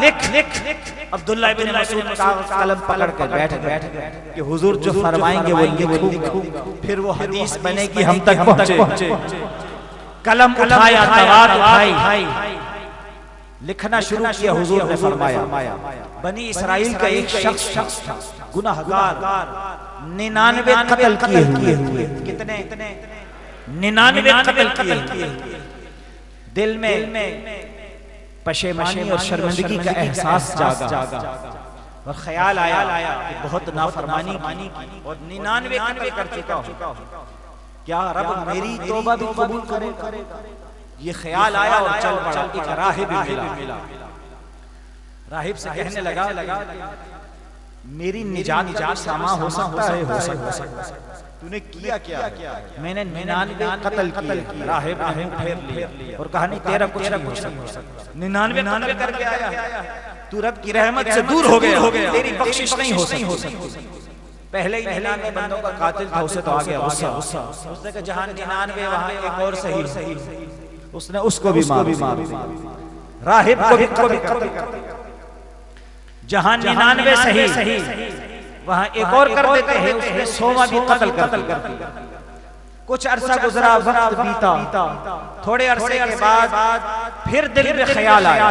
लिख। अब्दुल्लाह इब्न मसऊद का कलम पकड़ कर बैठ गए कि हुजूर जो फरमाएंगे वो लिखूं, फिर वो हदीस बनेगी, हम तक पहुंचे। कलम उठाया, तवार उठाई, लिखना शुरू किया। हुजूर ने फरमाया, बनी इस्राइल का एक शख्स गुनाहगार 99 कत्ल किए हुए। कितने? 99 कत्ल किए। दिल में पशेमानी और शर्मिंदगी का एहसास जागा और ख्याल आया कि बहुत नाफरमानी की और 99 कत्ल कर चुका हूं, क्या रब मेरी तौबा भी कबूल करेगा? ये ख्याल आया और चल पड़ा। एक राहिब मिला, राहिब से कहने लगा, मेरी निजात सामा हो सकता है। तूने किया क्या? मैंने 99 कत्ल किए। राहिब ने मुंह फेर लिया और कहा, नहीं तेरा कुछ नहीं हो सकता। 99 करके आया, तू रब की रहमत से दूर हो गया, तेरी बख्शिश नहीं हो सकती। पहले ही 99 बंदों का कातिल था, उसे तो आ गया गुस्सा। उसने कहा, जहां 99 वहां एक और सही। उसने उसको भी मार राहिब को भी कत्ल कर। जहां 99 सही वहां एक और कर देते हैं, उसने 100वां भी कत्ल कर दिया। कुछ अरसा गुजरा, वक्त बीता। थोड़े अरसे के बाद फिर दिल में ख्याल आया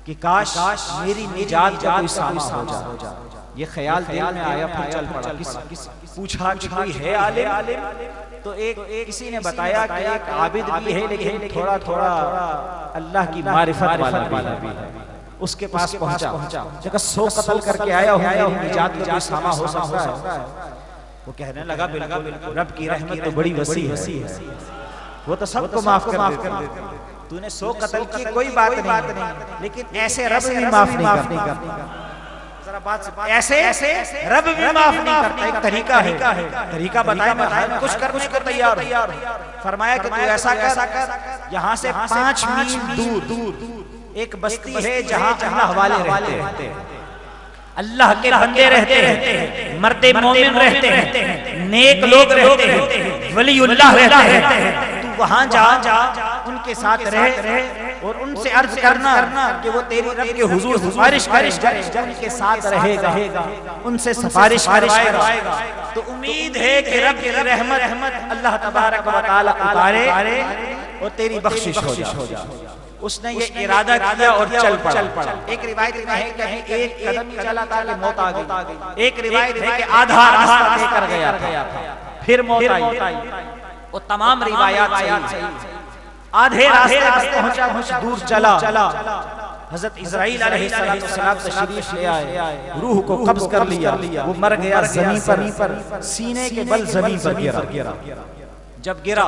कि काश मेरी निजात का कोई सामा हो जाए। ये ख्याल दिल में आया, फिर चल पड़ा। पूछा कि कोई है आलिम? तो एक किसी ने बताया कि एक आबिद भी है, लेकिन थोड़ा अल्लाह की मारिफत वाला भी है। उसके पास पहुंचा, जगह 100 कत्ल करके आया हूं, निजात का कोई सामा हो सकता है? वो कहने लगा, बिल्कुल, रब की रहमत तो बड़ी वसी है, वो तो सबको माफ कर देती। तूने 100 कत्ल की कोई बात नहीं, लेकिन ऐसे रब भी माफ नहीं करता। जरा बात से ऐसे रब भी माफ नहीं करता। एक तरीका है, तरीका बताया, मैं कुछ करने को तैयार हूं। फरमाया कि तू ऐसा कर, यहाँ से 5 मील दूर एक बस्ती है जहाँ अल्लाह वाले रहते हैं, अल्लाह के बंदे रहते हैं, मर्दे मोमिन रहते हैं, नेक लोग रहते हैं, वलीउल्लाह रहते हैं। तू वहां जा, उनके साथ रह और उनसे अर्ज करना कि वो तेरी रब के हुजूर सिफारिश करें, उनके साथ रहेगा, उनसे सिफारिश करवाएगा। तो उम्मीद है कि रब की रहमत अल्लाह तबारक व तआला उतारे और तेरी बख्शिश हो जाए। उसने ये इरादा किया और चल पड़ा। एक रिवायत में है कि अभी एक कदम ही चला था कि मौत आ गई। एक रिवायत है कि आधा रास्ता तय कर गया था, फिर मौत आई। वो तमाम रिवायात सही। आधे रास्ते पर पहुंचा, कुछ दूर चला, हजरत इस्राईल अलैहिस्सलाम तशरीफ ले आए, रूह को कब्ज कर लिया, वो मर गया जमीन पर, सीने के बल जमीन पर गिरा। जब गिरा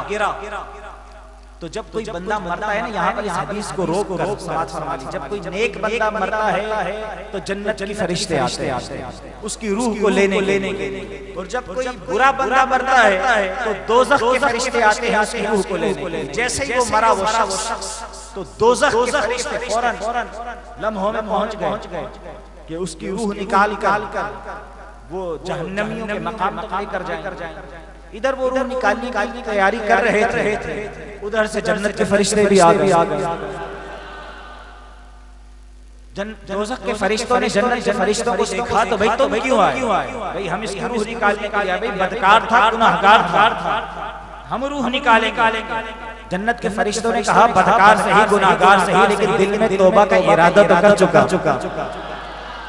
तो जब कोई बंदा मरता है ना, यहाँ पर इस हदीस को रोक समाज फरमा ली, जब कोई नेक बंदा मरता है तो जन्नत के फरिश्ते आते हैं उसकी रूह को लेने के, और जब कोई बुरा बंदा मरता है तो दोज़ख के फरिश्ते आते हैं उसकी रूह को लेने। जैसे ही वो मरा वो शख्स, तो दोज़ख के फरिश्ते फौरन लम्हों में पहुंच गए कि उसकी रूह निकाल कर वो जहन्नमियों के मकाम तक लेकर जाएंगे। इधर वो रूह निकालने की तैयारी कर रहे थे, उधर से जन्नत के फरिश्ते भी आ गए। दोज़ख के फरिश्तों ने जन्नत के फरिश्तों को देखा तो भाई तुम क्यों आए? भाई हम इसकी रूह निकालने के लिए, भाई बदकार था, गुनाहगार था, हम रूह निकालेंगे। जन्नत के फरिश्तों ने कहा बदकार सही, गुनाहगार सही, लेकिन दिल में तौबा का इरादा तो कर चुका।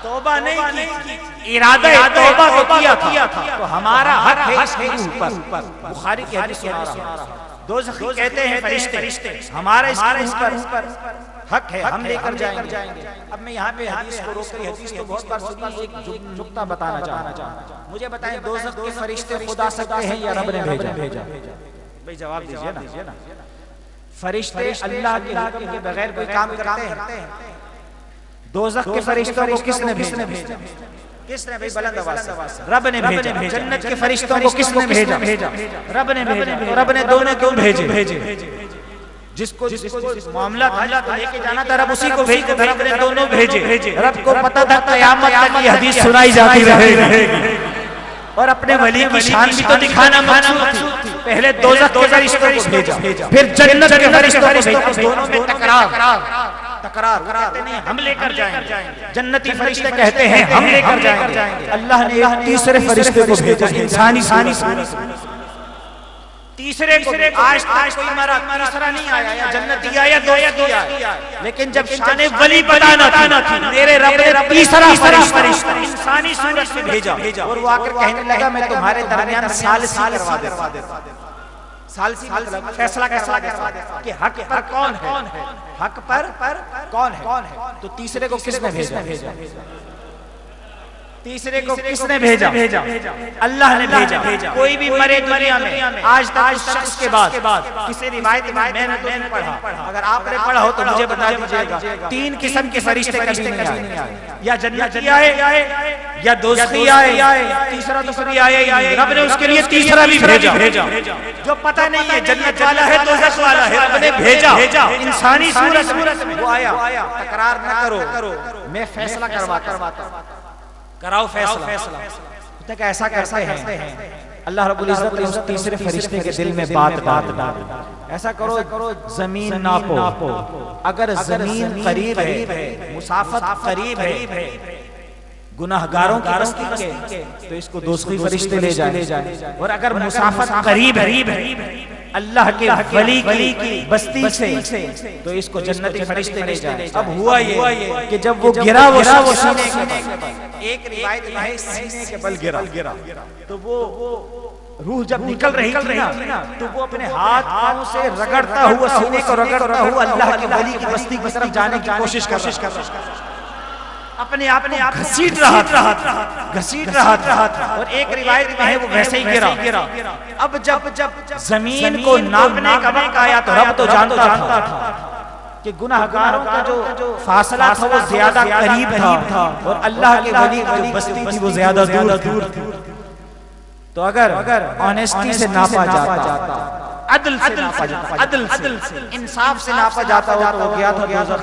तौबा नहीं की, इरादा तौबा को किया था। तो हमारा हक है इसके ऊपर। बुखारी की हदीस सुना रहा। दोज़खी कहते हैं फरिश्ते, हमारा इसके ऊपर हक है, हम लेकर जाएंगे। अब मैं यहाँ पे हदीस को रोक कर, हदीस तो बहुत बार सुनी, एक नुक्ता बताना चाहता। मुझे बताएं, दोज़ख के फरिश्ते खुद आ सकते हैं या रब ने भेजा? भाई जवाब दीजिए ना। फरिश्ते अल्लाह के हुक्म के बगैर कोई काम करते हैं? दोज़ख के फरिश्तों को किसने भेजा? किसने भाई? बुलंद आवाज से, रब ने भेजा। जन्नत के फरिश्तों को किसने भेजा? रब ने भेजा। रब ने दोनों क्यों भेजे? जिसको मामला था लेके जाना था, रब उसी को भेज, रब ने दोनों भेजे। रब को पता था क़यामत तक ये हदीस सुनाई जाती रहेगी और अपने वली की शान भी तो दिखाना मकसूद थी। पहले दोज़ख के फरिश्तों को भेजा, फिर जन्नत के फरिश्तों को भेजा। दोनों में तकरार कहते नहीं हम लेकर जाएंगे, जन्नती फरिश्ते कहते हैं हम लेकर जाएंगे। अल्लाह ने एक तीसरे फरिश्ते को भेजा, इंसानी तीसरे को। आज कोई मरा तीसरा नहीं आया, या जन्नती आया, दोज़खी आया। लेकिन जब शान वली बताना थी, मेरे रब ने तीसरा फरिश्ता इंसानी सूरत में भेजा, और वो आकर कहने लगा मैं तुम्हारे दरमियान सालिसी करवा देता। सालिसी मतलब फैसला करवा देता कि हक पर कौन है, हक पर कौन है। तो तीसरे को किसने भेजा? तीसरे को किसने भेजा? अल्लाह ने भेजा। कोई भी मरे दुनिया में आज तक उस शख्स के बाद किसी रिवायत में मैंने तो नहीं पढ़ा, अगर आपने पढ़ा हो तो मुझे बता दीजिएगा, 3 किस्म के फरिश्ते कभी नहीं आए। या जन्नती आए, या दोज़खी आए, तीसरा तो कभी आया ही। रब ने उसके लिए तीसरा भी भेजा, जो पता नहीं है जन्नत वाला है दोज़ख वाला है, रब ने भेजा इंसानी सूरत में। वो आया, तकरार न करो, मैं फैसला करवाता, कराओ फैसला। तक ऐसा करते हैं, अल्लाह रब्बुल इज्जत ने उस तीसरे फरिश्ते के दिल में बात डाली, ऐसा करो जमीन नापो, अगर जमीन करीब है, मुसाफत करीब है गुनाहगारों की बस्ती के, तो इसको दोज़खी फरिश्ते ले जाए। और अगर मुसाफत करीब है अल्लाह के वली की बस्ती से, तो इसको जन्नती फरिश्ते ले जाए। अब हुआ ये कि जब वो गिरा, वो सीने के बल, एक रिवायत में है सीने के बल गिरा, तो वो रूह जब निकल रही थी ना, तो वो अपने हाथ पांव से रगड़ता हुआ, सीने को रगड़ता हुआ अल्लाह के वली की बस्ती की तरफ जाने की कोशिश कर रहा, अपने आप घसीट रहा था। और एक रिवायत में है वो वैसे ही गिरा। अब जब जमीन को नापने का वक्त आया तो रब तो जानता था कि गुनाहगारों का जो फासला था वो ज्यादा करीब था और अल्लाह के वली की जो बस्ती थी वो ज्यादा दूर थी। तो अगर ऑनेस्टी से नापा जाता, अदल से नापा जाता, अदल से इंसाफ से नापा जाता हो तो वो गया था दोज़ख,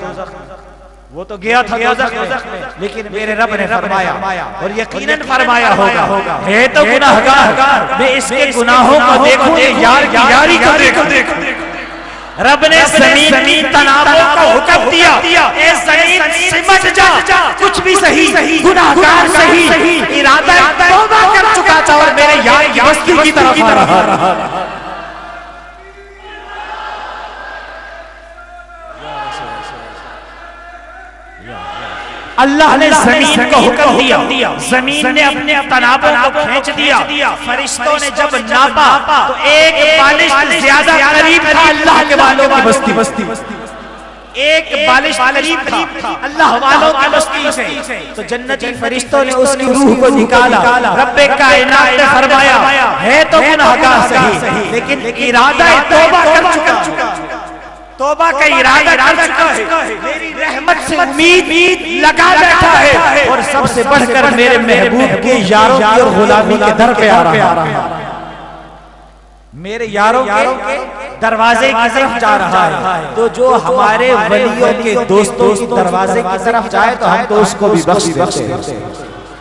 वो तो गया था दोज़ख में। लेकिन मेरे रब ने फरमाया और यकीनन फरमाया होगा, है तो गुनाहगार, मैं इसके गुनाहों को देखूं, यार की यारी को देखूं। रब ने जमीन तनावों का हुक्म दिया, ए जमीन सिमट जा, कुछ भी सही, गुनाहगार सही, इरादा तौबा कर चुका था और मेरे यार की बस्ती की तरफ आ रहा। अल्लाह ने जमीन को हुक्म दिया, जमीन ने अपने तनावों को खींच दिया। फरिश्तों ने जब नापा तो एक बालिश ज्यादा करीब था अल्लाह के वालों की बस्ती, एक बालिश करीब था अल्लाह वालों की बस्ती से। तो जन्नती फरिश्तों ने उसकी रूह को निकाला। रब्बे कायनात ने फरमाया, है तो गुनाहगार सही, लेकिन इरादा तौबा कर चुका, तौबा का इरादा कर चुका है, मेरी रहमत से उम्मीद लगा बैठा है और सबसे बढ़कर मेरे महबूब के यारों की और गुलामी के दर पे आ रहा है, मेरे यारों के दरवाजे की तरफ जा रहा है। तो जो हमारे वलियों के दोस्तों की दरवाजे की तरफ जाए तो हम तो उसको भी बख्श देते हैं।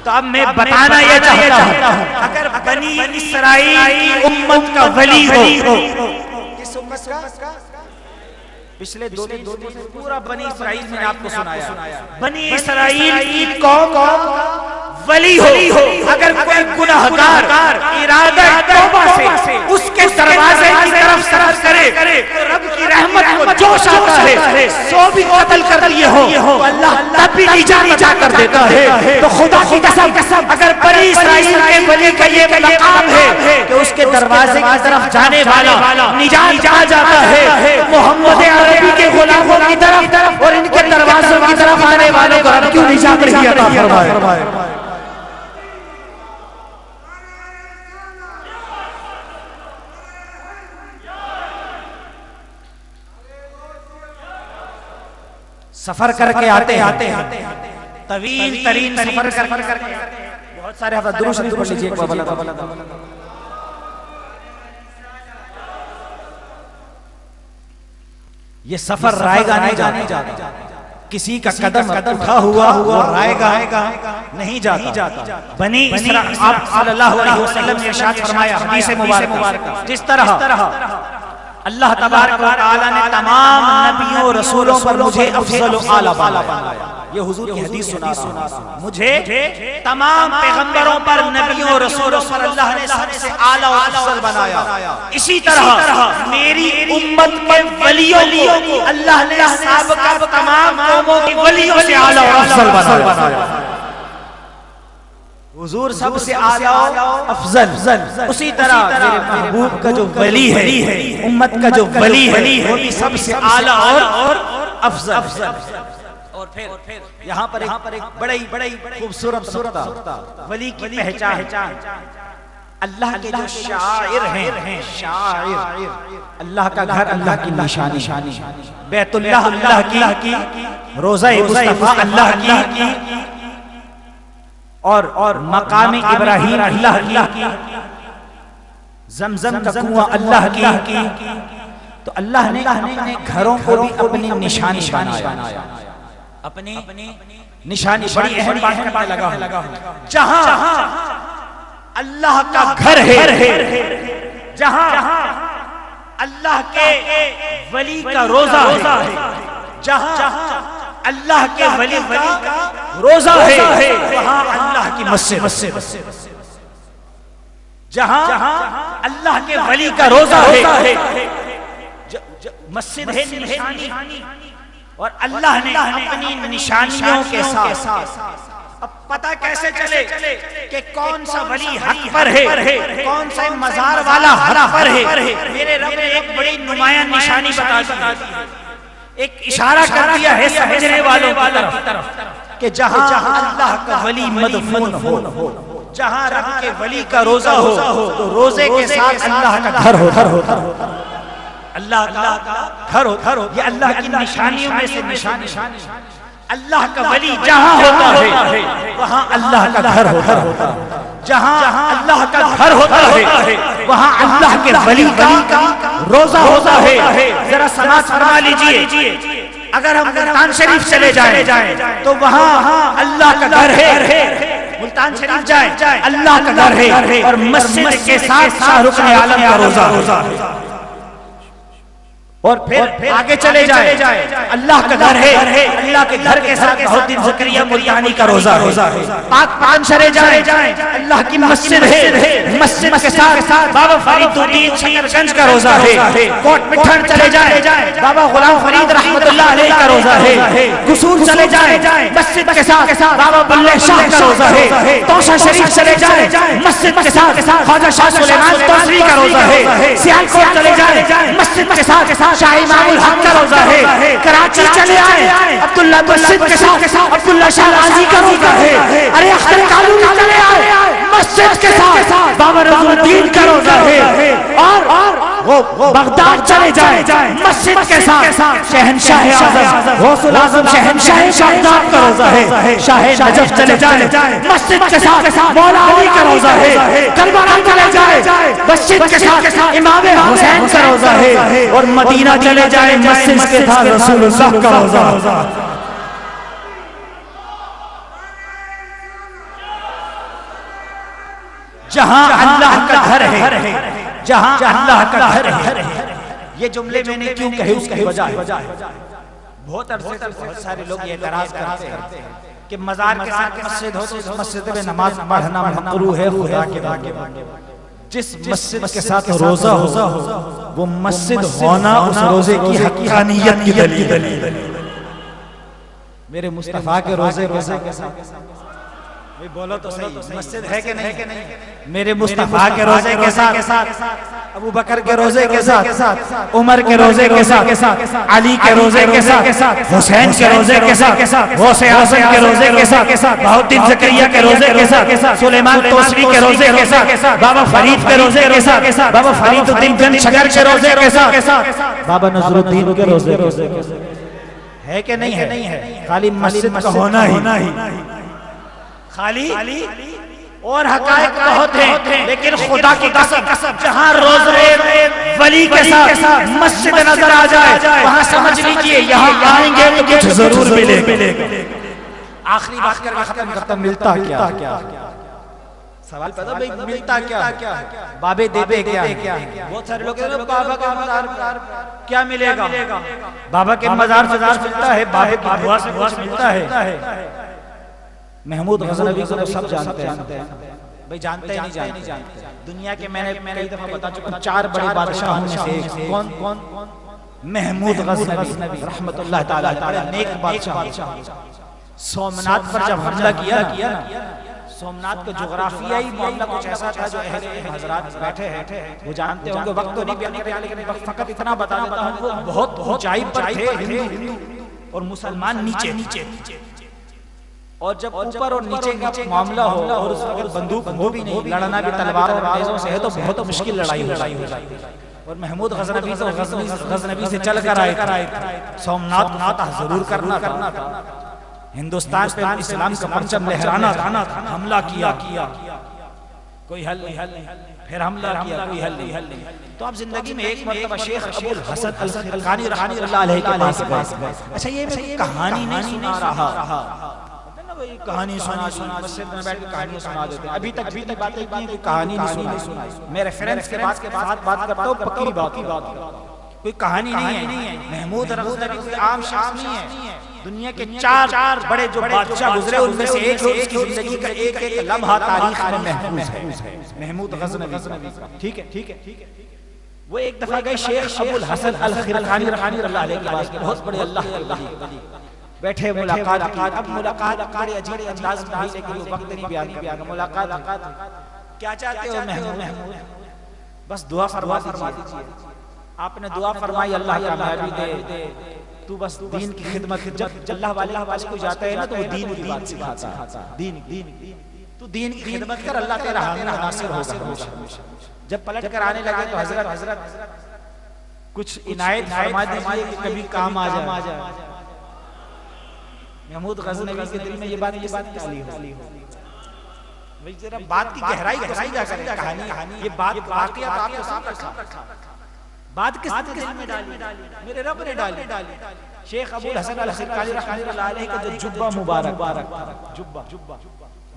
तो अब मैं बताना यह चाहता हूँ, अगर बनी इसराइल की उम्मत का वली हो, किस उम्मत का? पिछले दो दिन से पूरा बनी इसराइल मैंने आपको सुनाया, बनी इसराइल की कौम वली हो, अगर कोई गुनाहगार इरादा तौबा से उसके दरवाजे की तरफ सरफ करे तो रब की रहमत को जोश आता है, 100 भी कत्ल कर दिए हो तो अल्लाह तब भी निजात कर देता है। तो खुदा की कसम, अगर बनी इसराइल के वली का ये मकाम है कि उसके दरवाजे की तरफ जाने वाला निजात आ जाता है, मोहम्मद अरबी के गुलामों की तरफ और इनके दरवाजों की तरफ आने वालों को रब क्यों निजात नहीं अता फरमाए? सफर करके आते हैं, तवील तरीन सफर करके बहुत सारे हफ्ता दुरूद शरीफ पढ़ लीजिए एक बार। ये सफर रायगा नहीं जाता, किसी का कदम उठा हुआ वो रायगा नहीं जाता। बनी इसराइल आप सल्लल्लाहु अलैहि वसल्लम ने इरशाद फरमाया हदीस मुबारक, जिस तरह अल्लाह तबारक व तआला ने तमाम नबियों रसूलों पर मुझे अफजल आला बनाया, ये हुजूर की हदीस सुना, मुझे तमाम पैगंबरों पर नबियों रसूलों पर अल्लाह ने सबसे आला और अफजल बनाया। इसी तरह मेरी उम्मत के वलियों को अल्लाह ने साबिका तमाम कौमों की वलियों से आला और अफजल बनाया। हुजूर सबसे आला अफजल, उसी तरह मेरे महबूब का जो वली है, उम्मत का जो वली है, वो भी सबसे आला और अफजल। और फिर यहाँ पर एक बड़ी खूबसूरत नुक्ता, वली की पहचान, अल्लाह के जो शायर हैं, शायर, अल्लाह का घर अल्लाह की निशानी, बैतुल्लाह अल्लाह की, रोज़ा मुस्तफा अल्लाह की, और मकाम इब्राहिम अल्लाह की, जमजम का कुआं अल्लाह की। तो अल्लाह ने अपने घरों को भी अपनी निशानी बनाया, अपनी निशानी। बड़ी अहम बात करने लगा, जहां अल्लाह का घर है, जहां अल्लाह के वली का रोजा है, जहां अल्लाह के वली का रोजा है, वहां अल्लाह की मस्जिद, जहां अल्लाह के वली का रोजा है, मस्जिद है निशानी, और अल्लाह ने अपनी निशानियों के साथ। अब पता कैसे चले कि कौन सा वली हक पर है, कौन सा मजार वाला हक पर है? मेरे रब ने एक बड़ी नुमायां निशानी बता दी है, एक इशारा कर दिया है समझने वालों की तरफ कि जहां अल्लाह का वली मदफून हो, जहां रब के वली का रोजा हो, तो रोजे के साथ अल्लाह का घर हो। अल्लाह का घर होता है। ये अल्लाह की निशानियों में से निशानी। अल्लाह का वली जहां होता है वहां अल्लाह का घर होता है। जहां अल्लाह का घर होता है वहां अल्लाह के वली का रोजा होता है। जरा समाज फरमा लीजिए, अगर हम मुल्तान शरीफ चले जाएं तो वहां अल्लाह का घर है। मुल्तान शरीफ जाए अल्लाह का घर है और मस्जिद के साथ शाहरुख आलम का रोजा है। और फिर आगे चले जाए अल्लाह का घर है, अल्लाह के घर के साथ बहुत ज़करिया मुल्तानी का रोजा है। पाक पानसरे जाए अल्लाह की मस्जिद है, मस्जिद के साथ बाबा फरीदुद्दीन शकरगंज का रोजा है। कोट मिठान चले जाए बाबा गुलाम फरीद रहमतुल्लाह अलैह का रोजा है। कुसूर चले जाए मस्जिद के साथ बाबा बुल्ले शाह का रोजा है। तौसा शरीफ चले जाए मस्जिद के साथ ख्वाजा शाह सुलेमान तौसरी का रोजा है। सियालकोट चले जाए मस्जिद के साथ शाह इमामुल हक का रोजा है। कराची चले आए अब्दुल्ला मस्जिद के साथ अब्दुल्ला शाह गाजी का रोजा है। अरे अख्तर कानूनी चले आए मस्जिद के साथ बाबा रज़ुद्दीन का रोजा है। और वो बगदाद चले जाए मस्जिद के साथ शहनशाह आज़म गौसुल आज़म शहनशाह बगदाद का रोजा है। शाह नजफ चले जाए मस्जिद के साथ मौला अली का रोजा है। करबला चले जाए मस्जिद के साथ इमाम हुसैन का रोजा है। और मदीना चले जाए मस्जिद के साथ रसूलुल्लाह का रोजा। जहां अल्लाह का घर है, जहां अल्लाह का घर है। ये जुमले मैंने क्यों कहे उसकी वजह है। बहुत अरसे से बहुत सारे लोग ये एतराज करते हैं कि मजार के साथ मस्जिद हो तो मस्जिद में नमाज पढ़ना मकरूह है खुदा के बागे। जिस मस्जिद के साथ रोजा हो वो मस्जिद होना उस रोजे की हक्कानियत की दलील। मेरे मुस्तफा के रोजे के साथ बोलो तो सही, मस्जिद है कि नहीं? मेरे मुस्तफा के रोजे के साथ अबू बकर के रोजे के साथ उमर के रोजे के साथ अली के रोजे के साथ हुसैन के रोजे के साथ गौसे आज़म के रोजे के साथ बहुद्दीन ज़करिया के रोजे के साथ सुलेमान तौसरी के रोजे के साथ बाबा फरीद के रोजे के साथ बाबा फरीदुद्दीन बिन शकर के रोजे के साथ बाबा नजरुद्दीन के रोजे है कि नहीं है? खाली मस्जिद का होना ही खाली और हकायक बहुत है, लेकिन खुदा की कसम जहां रोज़े वली के साथ मस्जिद नजर आ जाए वहां समझ लीजिए यहाँ आएंगे तो कुछ जरूर मिलेगा। आखिरी बात करके खत्म करता, मिलता क्या? सवाल पता भाई मिलता क्या? बाबे देते क्या? बहुत सारे लोग कहते हैं बाबा का मजार क्या मिलेगा? बाबा के मजार मिलता है, बाबे की दुआ से कुछ मिलता है। महमूद गज़नवी को सब जानते हैं भाई, जानते नहीं जानते। दुनिया के मैंने कई दफा बता चुका 4 बड़े बादशाहों में से कौन? महमूद गज़नवी रहमतुल्लाह ताला अलैह, नेक बादशाह। सोमनाथ पर जब हमला किया ना, सोमनाथ का जोग्राफियाई मामला कुछ ऐसा था जो अहले हजरात बैठे हैं वो जानते होंगे। वक्त तो नहीं बयान करेंगे, लेकिन फकत इतना बता देता हूं वो बहुत ऊंचाई पर थे हिंदू और मुसलमान नीचे। और जब ऊपर और नीचे का मामला हो और उस वक्त बंदूक हो भी नहीं, लड़ना भी तलवार और नेज़ों से है तो बहुत मुश्किल लड़ाई हो जाती। और महमूद गज़नवी से चल कर आए, सोमनाथ जरूर करना था। हिंदुस्तान पे इस्लाम का परचम लहराना था। हमला किया, कोई हल नहीं। फिर हमला किया, कोई हल नहीं। तो आप जिंदगी में एक मरतबा शेख अबुल हसन अल-खिलकानी रहमतुल्लाह अलैह के पास गए। अच्छा ये कहानी नहीं सुना रहा, कहानी सुना मस्जिद में बैठ के कहानी सुना देते हैं। अभी तक बातें की कोई कहानी नहीं सुना। मैं रेफरेंस के बाद बात करता हूँ, पक्की बात। कोई कहानी नहीं है। महमूद गज़नवी कोई आम शख्स नहीं है। दुनिया के 4 बड़े जो बादशाह गुजरे उनमें से एक है, उसकी जिंदगी का एक लम्हा तारीख में महफूज है, महमूद गज़नवी। ठीक है। वो एक दफा गए शेख अबुल हसन अल-खिलकानी रहमतुल्लाह अलैह के पास, बहुत बड़े अल्लाह के वली। बैठे मुलाकात की। अब मुलाकात बड़े अजीब अंदाज में हुई, लेकिन वो वक्त नहीं बयान किया। मुलाकात क्या चाहते हो महमूद? बस दुआ फरमा दीजिए। आपने दुआ फरमाई, अल्लाह कामयाबी दे, तू बस दीन की खिदमत। जब अल्लाह वाले पास कोई जाता है ना तो वो दीन की बात सिखाता है। दीन तू दीन की खिदमत कर, अल्लाह तेरा हामी नासिर होगा। जब पलट कर आने लगे तो हजरत कुछ इनायत फरमा दीजिए कि कभी काम आ जाए। महमूद गजनवी के दिल में ये बात डाली हो। भाई जरा बात की गहराई को समझा करें। कहानी ये बात वाकया आपके सामने रखा। बात किसने दिल में डाली? मेरे रब ने डाली। शेख अबुल हसन अल खिरकानी रहमतुल्लाह अलैह का जो जुब्बा मुबारक,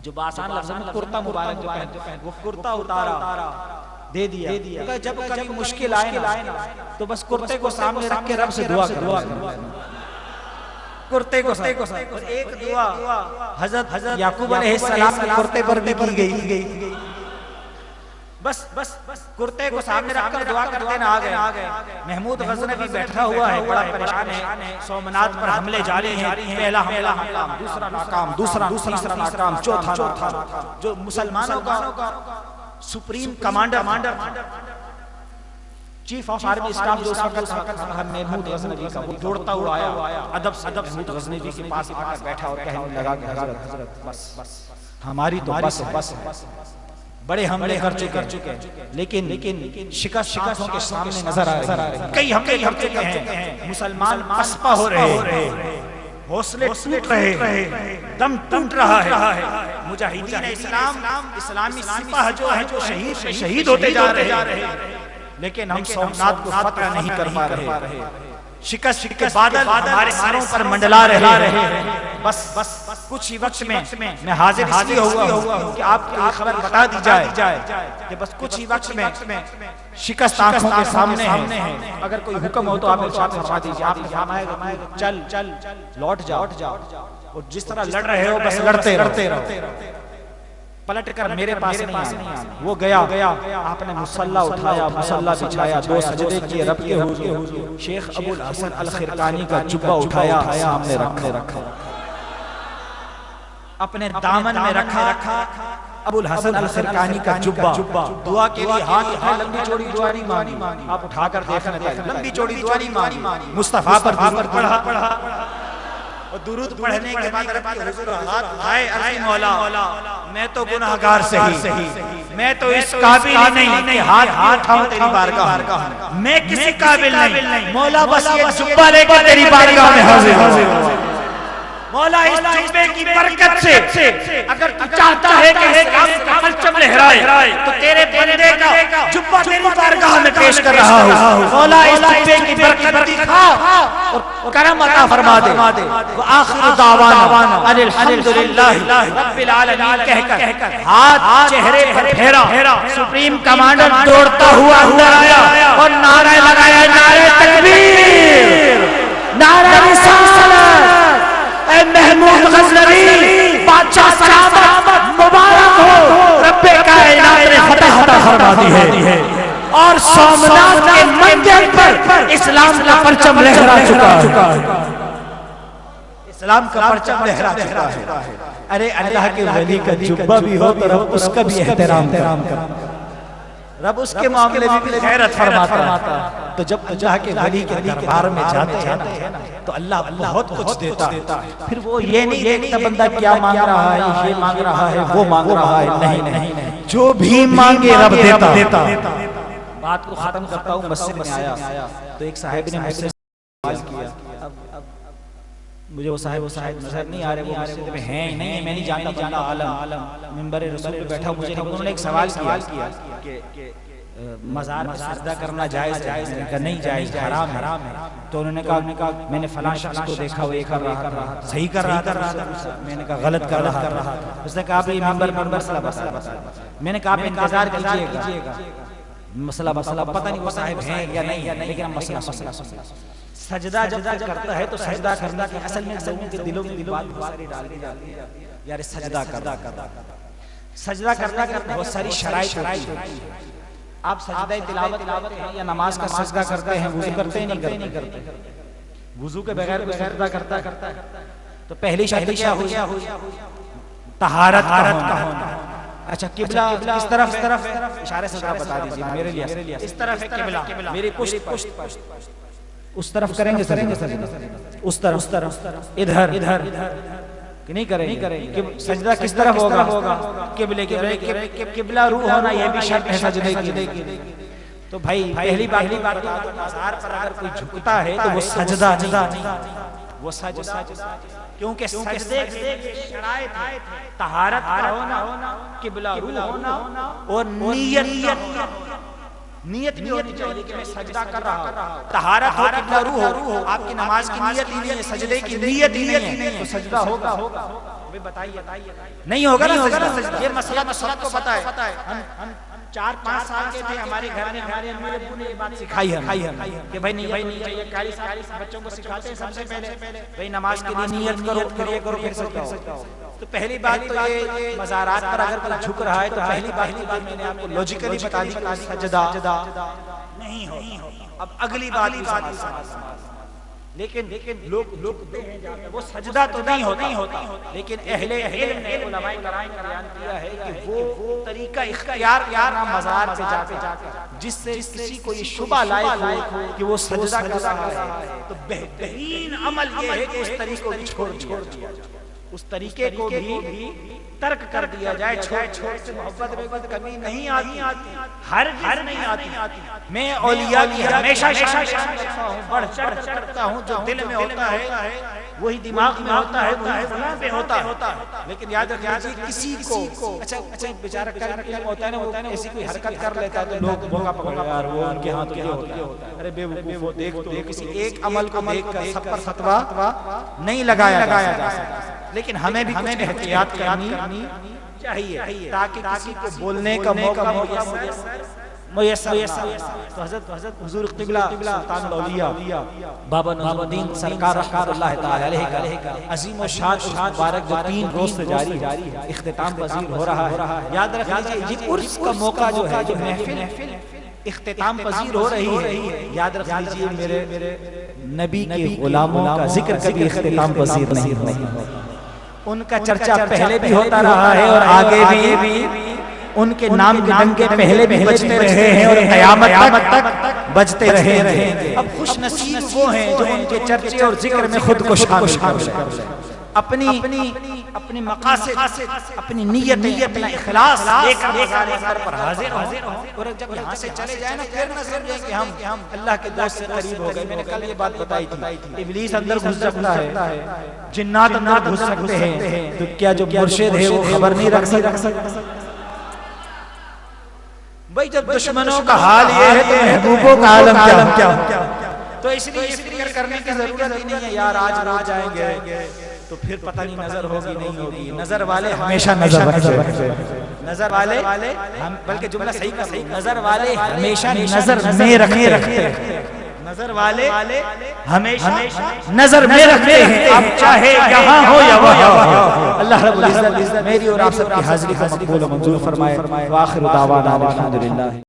जुब्बा आसान लफ्ज़ में कुर्ता मुबारक जो पहन, वो कुर्ता उतारा दे दिया। जब कभी मुश्किल आए ना तो बस कुर्ते को सामने रख के रब से दुआ करो। कुर्ते को और एक दुआ हजरत याकूब अलैहिस्सलाम के कुर्ते पर भी की गई। बस कुर्ते को सामने रखकर दुआ करते ना आ गए। महमूद गजनवी बैठा हुआ है, बड़ा परेशान है। सोमनाथ पर हमले जारी हैं। पहला हमला दूसरा नाकाम, तीसरा नाकाम, चौथा जो मुसलमानों का supreme commander chief of army staff जो उस वक्त महमूद गजनवी का, वो दौड़ता हुआ आया अदब से महमूद गजनवी के पास आकर बैठा और कहने लगा कि हजरत बस हमारी तो बस बड़े हमले कर चुके लेकिन शिकस्त आंखों के सामने नजर आ रही है। कई हमले कर चुके हैं, मुसलमान पसपा हो रहे, हौसले टूट रहे, दम टूट रहा है। मुजाहिदीन इस्लाम इस्लामी सिपाह जो है जो शहीद होते जा रहे हैं, लेकिन हम सोमनाथ को फतह नहीं कर पा रहे। शिकस्त के बादल हमारे सरों पर मंडला रहे हैं। बस कुछ ही वक्त में मैं हाजिर इसलिए हुआ हूं कि आपको खबर बता दी जाए कि बस कुछ ही वक्त में शिकस्त आंखों के सामने है। अगर कोई हुक्म हो तो आप इरशाद फरमा दीजिए। आपने फरमाया चल लौट जाओ और जिस तरह लड़ रहे हो बस लड़ते रहो, पलट कर मेरे पास नहीं आना। वो गया, आपने मुसल्ला उठाया, मुसल्ला बिछाया, 2 सजदे किए रब के हुजूर। शेख अबुल हसन अल खिरकानी का जुब्बा उठाया, सामने रखा, अपने दामन में रखा। अबुल हसन अल खिरकानी का जुब्बा, दुआ के लिए हाथ उठाया। लंबी चौड़ी दुआ नहीं मांगी, आप उठाकर देखना, लंबी चौड़ी दुआ नहीं मांगी, मुस्तफा पर पढ़ा और दुरूद पढ़ने के बाद हाथ उठाए, अर्ज़ मौला मैं तो गुनाहगार सही, मैं तो इस काबिल नहीं कि हाथ उठाऊं तेरी बारगाह, मैं किसी काबिल नहीं। मौला बस ये जुब्बा लेकर तेरी बारगाह में हाजिर हूं। मौला इस जुब्बे की बरकत से अगर तू चाहता है कि इस्लाम का परचम लहराए तो तेरे बंदे का जुब्बा तेरी बारगाह में पेश कर रहा हूं। मौला इस जुब्बे की बरकत दिखा और करम अता फरमा दे। व आखिर दावाना अनिल हम्दुलिल्लाह रब्बिल आलमीन कहकर हाथ चेहरे पर फेरा। सुप्रीम कमांडर दौड़ता हुआ अंदर आया और नारा लगाया, नारे तकबीर, नारे रिसालत। महमूद गजनवी बादशाह सलामत मुबारक हो, रब्बे कायनात ने फतह फरमा दी है और सोमनाथ के मंदिर पर इस्लाम का परचम लहरा चुका है। इस्लाम का परचम लहरा चुका है। अरे अल्लाह के वली का जुब्बा भी हो तो रब उसका भी एहतराम कर, रब उसके मामले में भी खैरत फरमाता है। तो जब अल्लाह के वली के दरबार में जाते हैं ना तो अल्लाह बहुत कुछ देता है। फिर वो ये नहीं देखता बंदा क्या मांग रहा है, ये मांग रहा है, वो मांग रहा है, नहीं, जो भी मांगे रब देता। बात को खत्म करता हूँ। मस्जिद में आया तो एक साहिब ने मुझसे सवाल किया। अब मुझे वो साहिब नजर नहीं आ रहे, वो मस्जिद में हैं ही नहीं, मैं नहीं जानता। आलम मिंबर रसूल पे बैठा, मुझे उन्होंने एक सवाल किया कि मज़ार पर सजदा करना जायज़ है? मैंने कहा नहीं जायज़, हराम है। तो उन्होंने कहा मैंने फलां शख्स को देखा, वो ये कर रहा था, सही कर रहा था। मैंने कहा गलत कर रहा था। उसने कहा आप ये मिंबर मसला बता। मैंने कहा आप इंतजार कीजिएगा, मसला पता नहीं वो साहिब हैं या नहीं, लेकिन मसला सजदा जब करता है तो सजदा करना कि असल में लोगों के दिलों में बात सारी डाल दी जाती है यार, सजदा करना बहुत सारी शराइत होती है। आप सजदा तिलावत करते हैं या नमाज का सजदा करते हैं, वुजू करते हैं नहीं करते? वुजू के बगैर सजदा करता है तो पहली शर्त क्या हुई? तहारत का होना। अच्छा किबला किस तरफ? इशारे से बता दीजिए मेरे लिए। इस तरफ है किबला, मेरी पुश्त उस तरफ करेंगे उस तरफ इधर कि नहीं करेंगे? सजदा किस तरफ होगा? किबले। किबला रूह होना यह भी शर्त है सजदे की। तो भाई पहली बात मज़ार पर अगर कोई झुकता है तो वो सजदा नहीं, वो सजदा, क्योंकि सजदे शराइत है, तहारत का होना, किबला रू होना और नियत भी होनी चाहिए कि मैं सजदा कर रहा हूँ। तहारत हो, किबला रू हो, आपकी नमाज की नियत ही नहीं है, सजदे की नियत ही नहीं है, तो सजदा होगा? बताइए, नहीं होगा ना सजदा। ये मसला तो सबको पता है। हम 4-5 साल के थे, हमारे घर में हमारे अम्मी अब्बू ने ये बात सिखाई है कि भाई नहीं चाहिए। कारी बच्चों को सिखाते हैं सबसे पहले भाई नमाज के लिए नियत करो, फिर ये करो, फिर सजदा हो। तो पहली बात तो ये मज़ारात पर अगर कोई झुक रहा है तो पहली बात मैंने आपको लॉजिकली बता दी कि सजदा नहीं हो। अब अगली बात, लेकिन लोग वो सजदा तो नहीं होता, लेकिन अहले इल्म ने उलमाए कराम का बयान किया है कि वो तरीका इख्तियार करना मज़ार पे जाके जिससे किसी को ये शुबा लायक हो कि वो सजदा कर रहा है, तो बेहतरीन अमल ये है कि उस तरीके को छोड़ दिया जाए, उस तरीके को भी तर्क कर दिया जाए। छोड़ से मोहब्बत में कोई कमी नहीं आती, हर नहीं आती। मैं औलिया की हमेशा करता हूँ, बढ़ चढ़ करता हूँ। जो दिल में होता है वही दिमाग में होता है, वही ज़ुबान पे होता है। लेकिन याद रखिए किसी को अच्छा कोई बेचारा कर्म होता है ना, वो ऐसी कोई हरकत कर लेता है तो लोग भोंगा पकड़ यार वो उनके हाथ क्या होता है। अरे बेवकूफ, वो देख तो किसी एक अमल को देखकर सब पर फतवा नहीं लगाया जा सकता। लेकिन हमें भी एहतियात करनी चाहिए ताकि किसी को बोलने का मौका मुयस्सर। तो हज़रत हुज़ूर क़िबला सुल्तानुल औलिया बाबा नज़रुद्दीन सरकार रहमतुल्लाह तआला अलैहि का अज़ीम व शान मुबारक जो 3 रोज़ से जारी है, इख्तिताम पज़ीर हो रहा है। याद रख लीजिए ये उर्स का मौका जो है, जो महफिल इख्तिताम पज़ीर हो रही है, याद रख लीजिए मेरे नबी के गुलामों का जिक्र कभी इख्तिताम पज़ीर नहीं होगा। उनका चर्चा पहले भी होता रहा है और आगे भी उनके नाम के डंके पहले भी बजते रहे हैं और क़यामत तक बजते रहेंगे। अब खुश नसीब वो हैं जो उनके चर्चे और जिक्र में खुद को शामिल कर लें, अपनी मकासद, अपनी नियत, अपना इखलास लेकर मज़ार पर हाजिर हो। और जब यहाँ से चले जाए ना, फिर न समझें कि हम अल्लाह के दोस्त से करीब हो गए। मैंने कल ये बात बताई थी, इब्लीस अंदर घुस सकता है, जिन्नात अंदर घुस सकते हैं, तो क्या जो मुर्शिद है वो खबर नहीं रख सकता? भाई जब दुश्मनों का हाल ये है तो महबूबों का आलम क्या हो? तो इसलिए फिक्र करने की जरूरत ही नहीं है यार। आज जाएंगे तो फिर पता नहीं नजर होगी नहीं होगी। नजर वाले हमेशा नजर वाले हम, बल्कि जुमला सही का सही, नजर वाले हमेशा नजर में रखते हैं। नजर वाले हमेशा नजर में रखते हैं, आप चाहे यहाँ हो या वहाँ। अल्लाह रब्बुल इज्जत मेरी और आप सबकी हाजिरी को मकबूल और मंजूर फरमाए। व आखिर दावाना अल्हम्दुलिल्लाह।